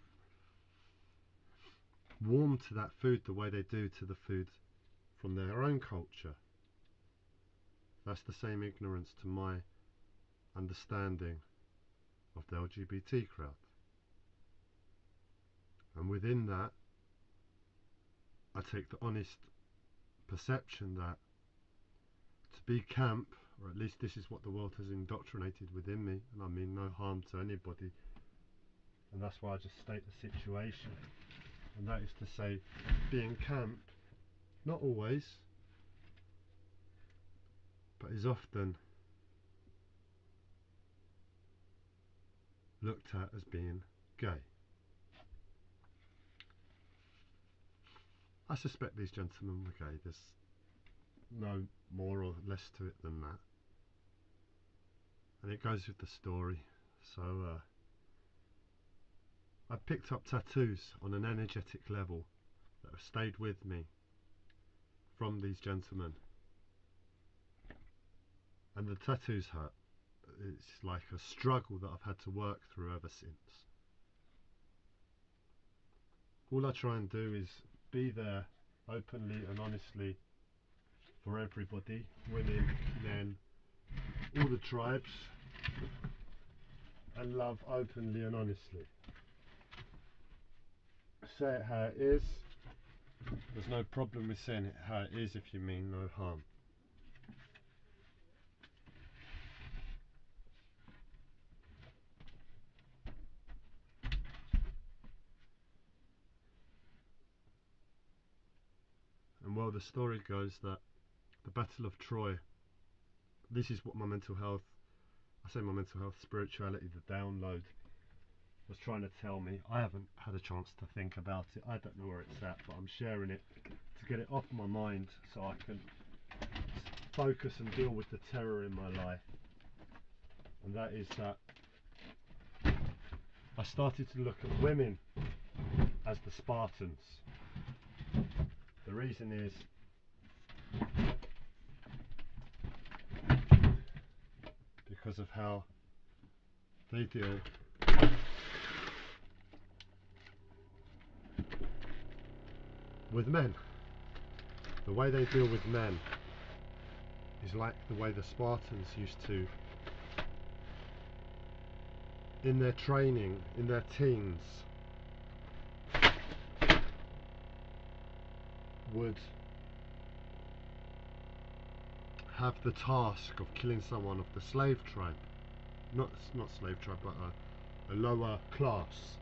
warm to that food the way they do to the food from their own culture. That's the same ignorance to my understanding of the LGBT crowd. And within that, I take the honest perception that to be camp, or at least this is what the world has indoctrinated within me, and I mean no harm to anybody, and that's why I just state the situation, and that is to say, being camp, not always, but is often looked at as being gay. I suspect these gentlemen were gay. There's no more or less to it than that, and it goes with the story. So I picked up tattoos on an energetic level that have stayed with me from these gentlemen, and the tattoos hurt. It's like a struggle that I've had to work through ever since. All I try and do is be there openly and honestly for everybody, women, men, all the tribes, and love openly and honestly. Say it how it is. There's no problem with saying it how it is if you mean no harm. And well, the story goes that the Battle of Troy, this is what my mental health, I say my mental health, spirituality, the download, was trying to tell me. I haven't had a chance to think about it. I don't know where it's at, but I'm sharing it to get it off my mind so I can focus and deal with the terror in my life. And that is that I started to look at women as the Spartans. The reason is because of how they deal with men. The way they deal with men is like the way the Spartans used to, in their training, in their teens, would have the task of killing someone of the slave tribe, not slave tribe, but a lower class.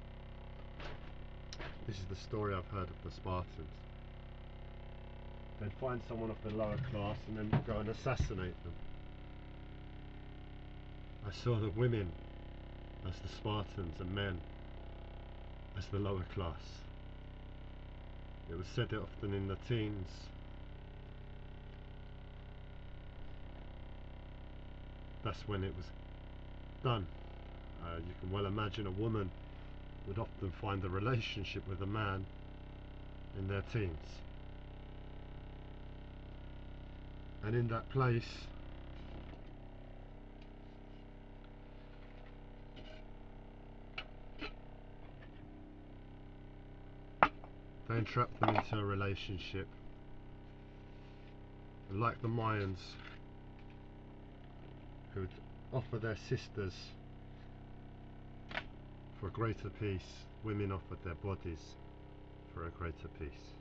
This is the story I've heard of the Spartans. They'd find someone of the lower class and then go and assassinate them. I saw the women as the Spartans and men as the lower class. It was said often in the teens. That's when it was done. You can well imagine a woman would often find a relationship with a man in their teens. And in that place, they entrapped them into a relationship. And like the Mayans, who would offer their sisters for a greater peace, women offered their bodies for a greater peace.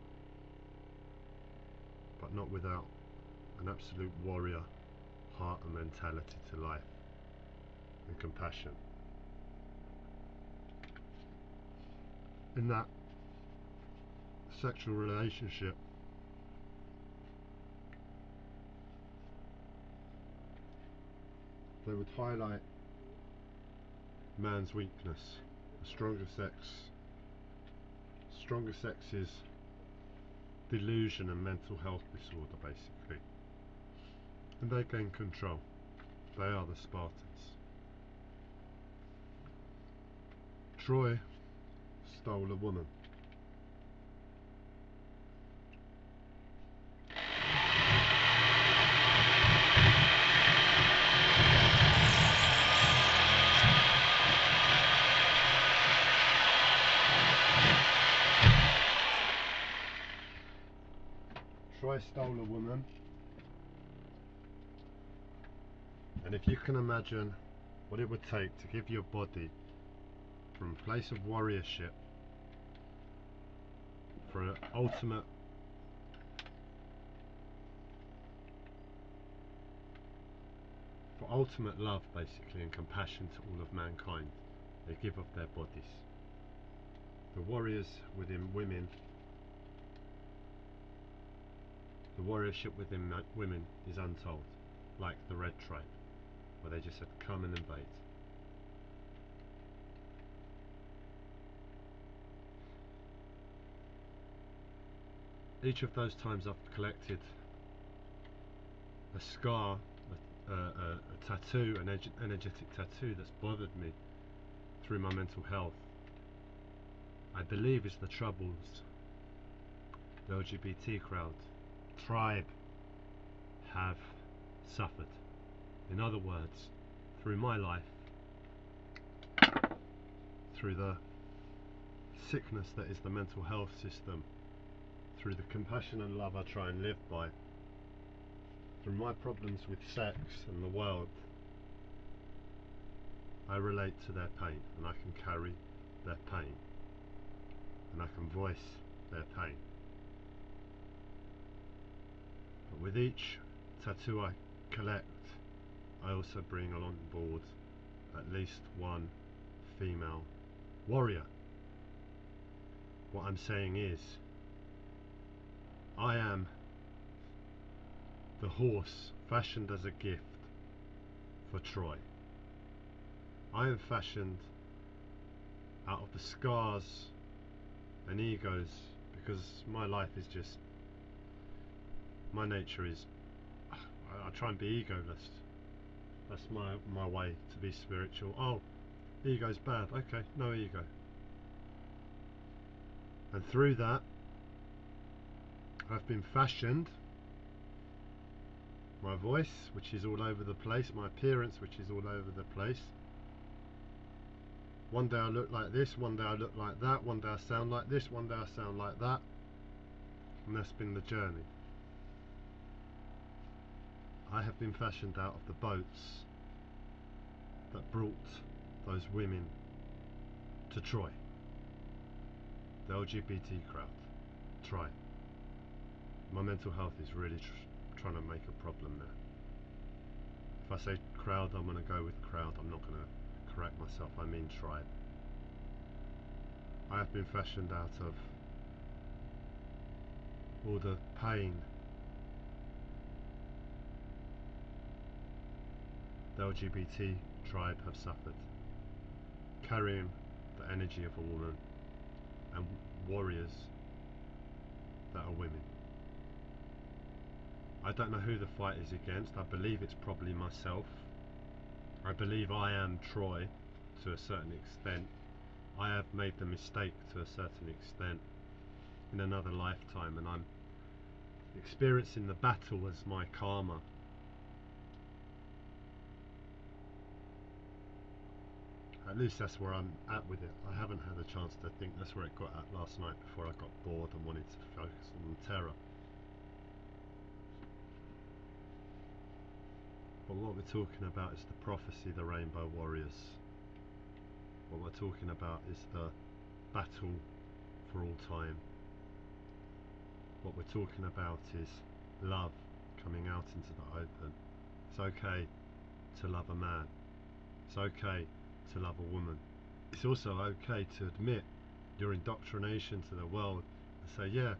But not without an absolute warrior heart and mentality to life and compassion. In that sexual relationship, they would highlight man's weakness. A stronger sex is delusion and mental health disorder, basically. And they gain control. They are the Spartans. Troy stole a woman. Troy stole a woman, and if you can imagine what it would take to give your body from a place of warriorship for ultimate love, basically, and compassion to all of mankind, they give up their bodies. The warriors within women, the warriorship within women is untold, like the Red Tribe, where they just said come and invade. Each of those times I've collected a scar, a tattoo, an energetic tattoo that's bothered me through my mental health. I believe it's the troubles the LGBT tribe have suffered. In other words, through my life, through the sickness that is the mental health system, through the compassion and love I try and live by, through my problems with sex and the world, I relate to their pain, and I can carry their pain, and I can voice their pain. But with each tattoo I collect, I also bring along board at least one female warrior. What I'm saying is, I am the horse fashioned as a gift for Troy. I am fashioned out of the scars and egos, because my life is just, my nature is, I try and be egoless. That's my way to be spiritual. Oh, ego's bad. Okay, no ego. And through that, I've been fashioned, my voice, which is all over the place, my appearance, which is all over the place. One day I look like this, one day I look like that, one day I sound like this, one day I sound like that, and that's been the journey. I have been fashioned out of the boats that brought those women to Troy. The LGBT crowd. Try. My mental health is really trying to make a problem there. If I say crowd, I'm going to go with crowd. I'm not going to correct myself. I mean tribe. I have been fashioned out of all the pain the LGBT tribe have suffered, carrying the energy of a woman and warriors that are women. I don't know who the fight is against. I believe it's probably myself. I believe I am Troy to a certain extent. I have made the mistake to a certain extent in another lifetime, and I'm experiencing the battle as my karma. At least that's where I'm at with it. I haven't had a chance to think. That's where it got at last night before I got bored and wanted to focus on terror. But what we're talking about is the prophecy, the Rainbow Warriors. What we're talking about is the battle for all time. What we're talking about is love coming out into the open. It's okay to love a man. It's okay to love a woman. It's also okay to admit your indoctrination to the world and say, yeah,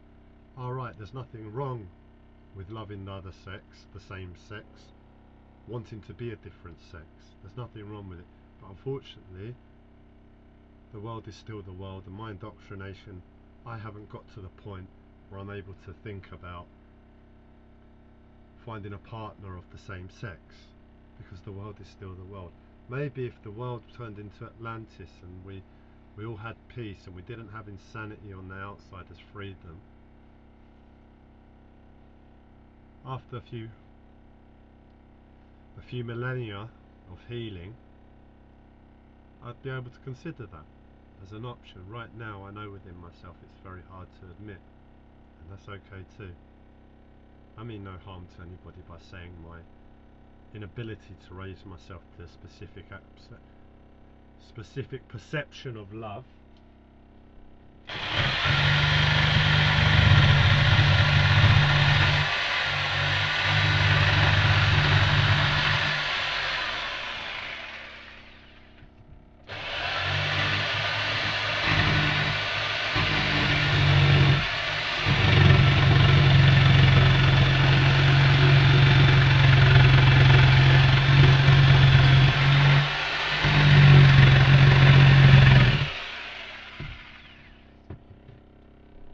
alright, there's nothing wrong with loving the other sex, the same sex, wanting to be a different sex. There's nothing wrong with it. But unfortunately, the world is still the world, and my indoctrination, I haven't got to the point where I'm able to think about finding a partner of the same sex, because the world is still the world. Maybe if the world turned into Atlantis and we all had peace and we didn't have insanity on the outside as freedom, after a few millennia of healing, I'd be able to consider that as an option. Right now I know within myself it's very hard to admit, and that's okay too. I mean no harm to anybody by saying my inability to raise myself to a specific perception of love.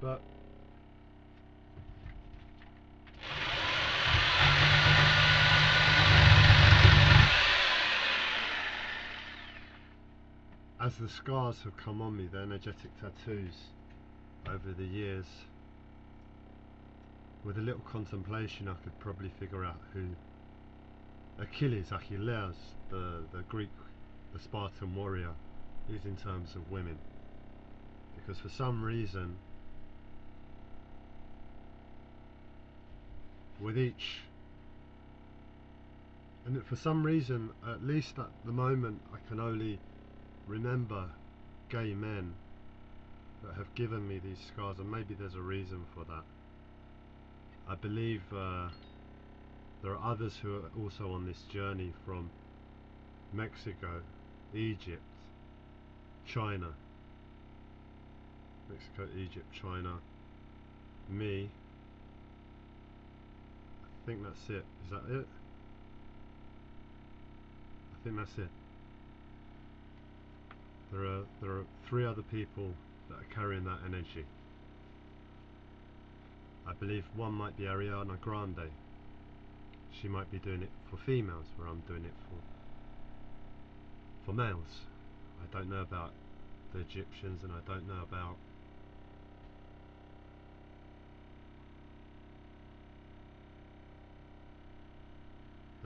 But as the scars have come on me, the energetic tattoos over the years, with a little contemplation I could probably figure out who Achilles, the Greek, the Spartan warrior, is in terms of women. Because for some reason, with each, and for some reason, at least at the moment, I can only remember gay men that have given me these scars, and maybe there's a reason for that. I believe there are others who are also on this journey from Mexico, Egypt, China. Mexico, Egypt, China, me. I think that's it. Is that it? I think that's it. There are 3 other people that are carrying that energy. I believe one might be Ariana Grande. She might be doing it for females, where I'm doing it for males. I don't know about the Egyptians, and I don't know about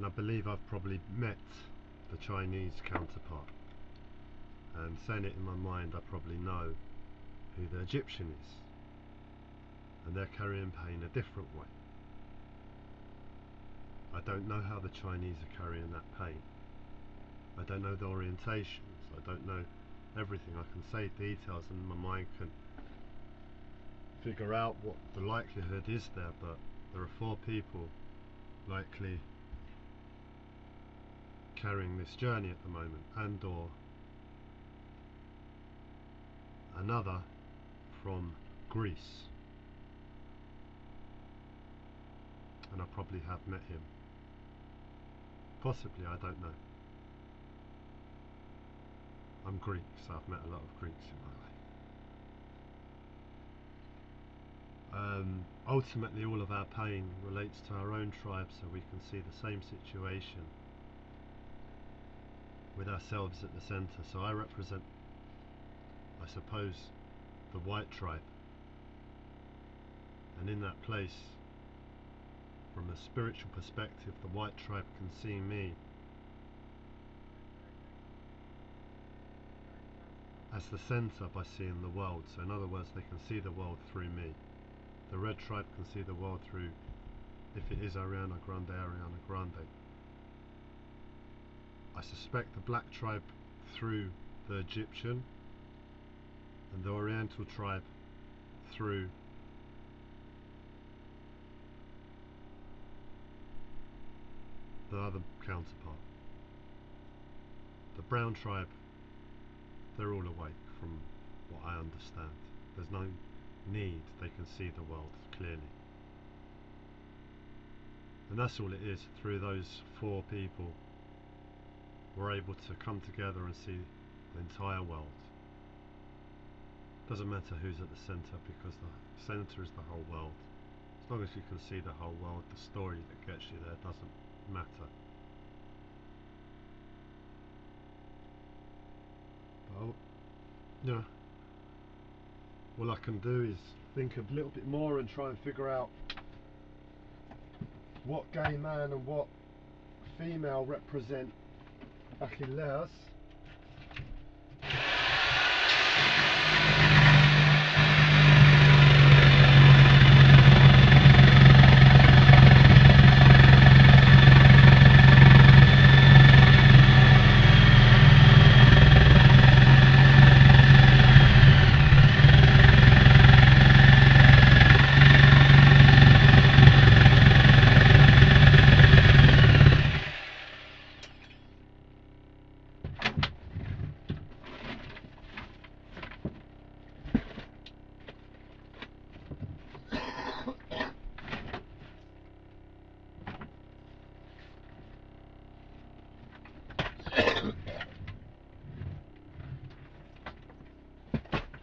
and I believe I've probably met the Chinese counterpart, and saying it in my mind I probably know who the Egyptian is, and they're carrying pain a different way. I don't know how the Chinese are carrying that pain. I don't know the orientations, I don't know everything. I can say details and my mind can figure out what the likelihood is there, but there are 4 people likely carrying this journey at the moment, and or another from Greece, and I probably have met him, possibly, I don't know. I'm Greek, so I've met a lot of Greeks in my life. Ultimately all of our pain relates to our own tribe, so we can see the same situation with ourselves at the centre. So I represent, I suppose, the white tribe, and in that place, from a spiritual perspective, the white tribe can see me as the centre by seeing the world. So in other words, they can see the world through me. The red tribe can see the world through, if it is Ariana Grande, Ariana Grande. I suspect the black tribe through the Egyptian, and the Oriental tribe through the other counterpart. The brown tribe, they're all awake from what I understand. There's no need, they can see the world clearly. And that's all it is. Through those 4 people, we're able to come together and see the entire world. Doesn't matter who's at the centre, because the centre is the whole world. As long as you can see the whole world, the story that gets you there doesn't matter. But, you know, all I can do is think a little bit more and try and figure out what gay man and what female represent Achilles.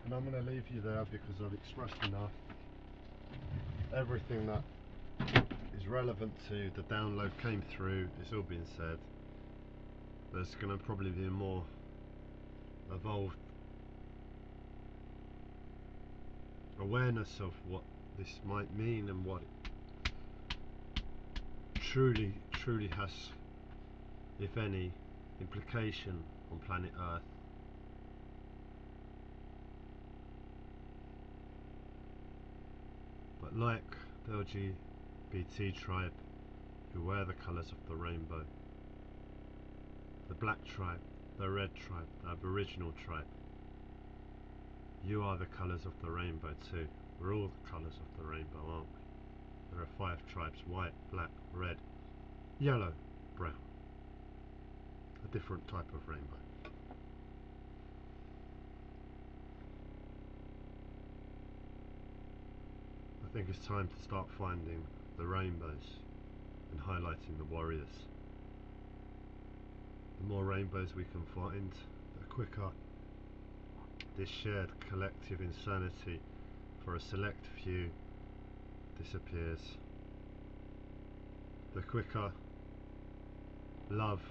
And I'm going to leave you there because I've expressed enough. Everything that is relevant to the download came through, it's all been said. There's going to probably be a more evolved awareness of what this might mean and what it truly has, if any, implication on planet Earth. But like the LGBT tribe, who wear the colours of the rainbow, the black tribe, the red tribe, the Aboriginal tribe, you are the colours of the rainbow too. We're all the colours of the rainbow, aren't we? There are 5 tribes: white, black, red, yellow, brown. A different type of rainbow. I think it's time to start finding the rainbows and highlighting the warriors. The more rainbows we can find, the quicker this shared collective insanity for a select few disappears. The quicker love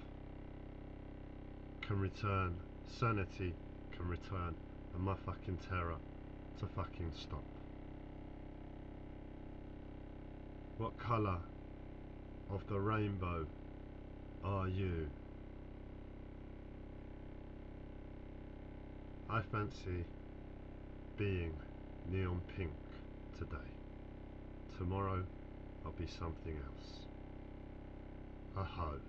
can return, sanity can return, and my fucking terror to fucking stop. What colour of the rainbow are you? I fancy being neon pink today. Tomorrow I'll be something else. Aho.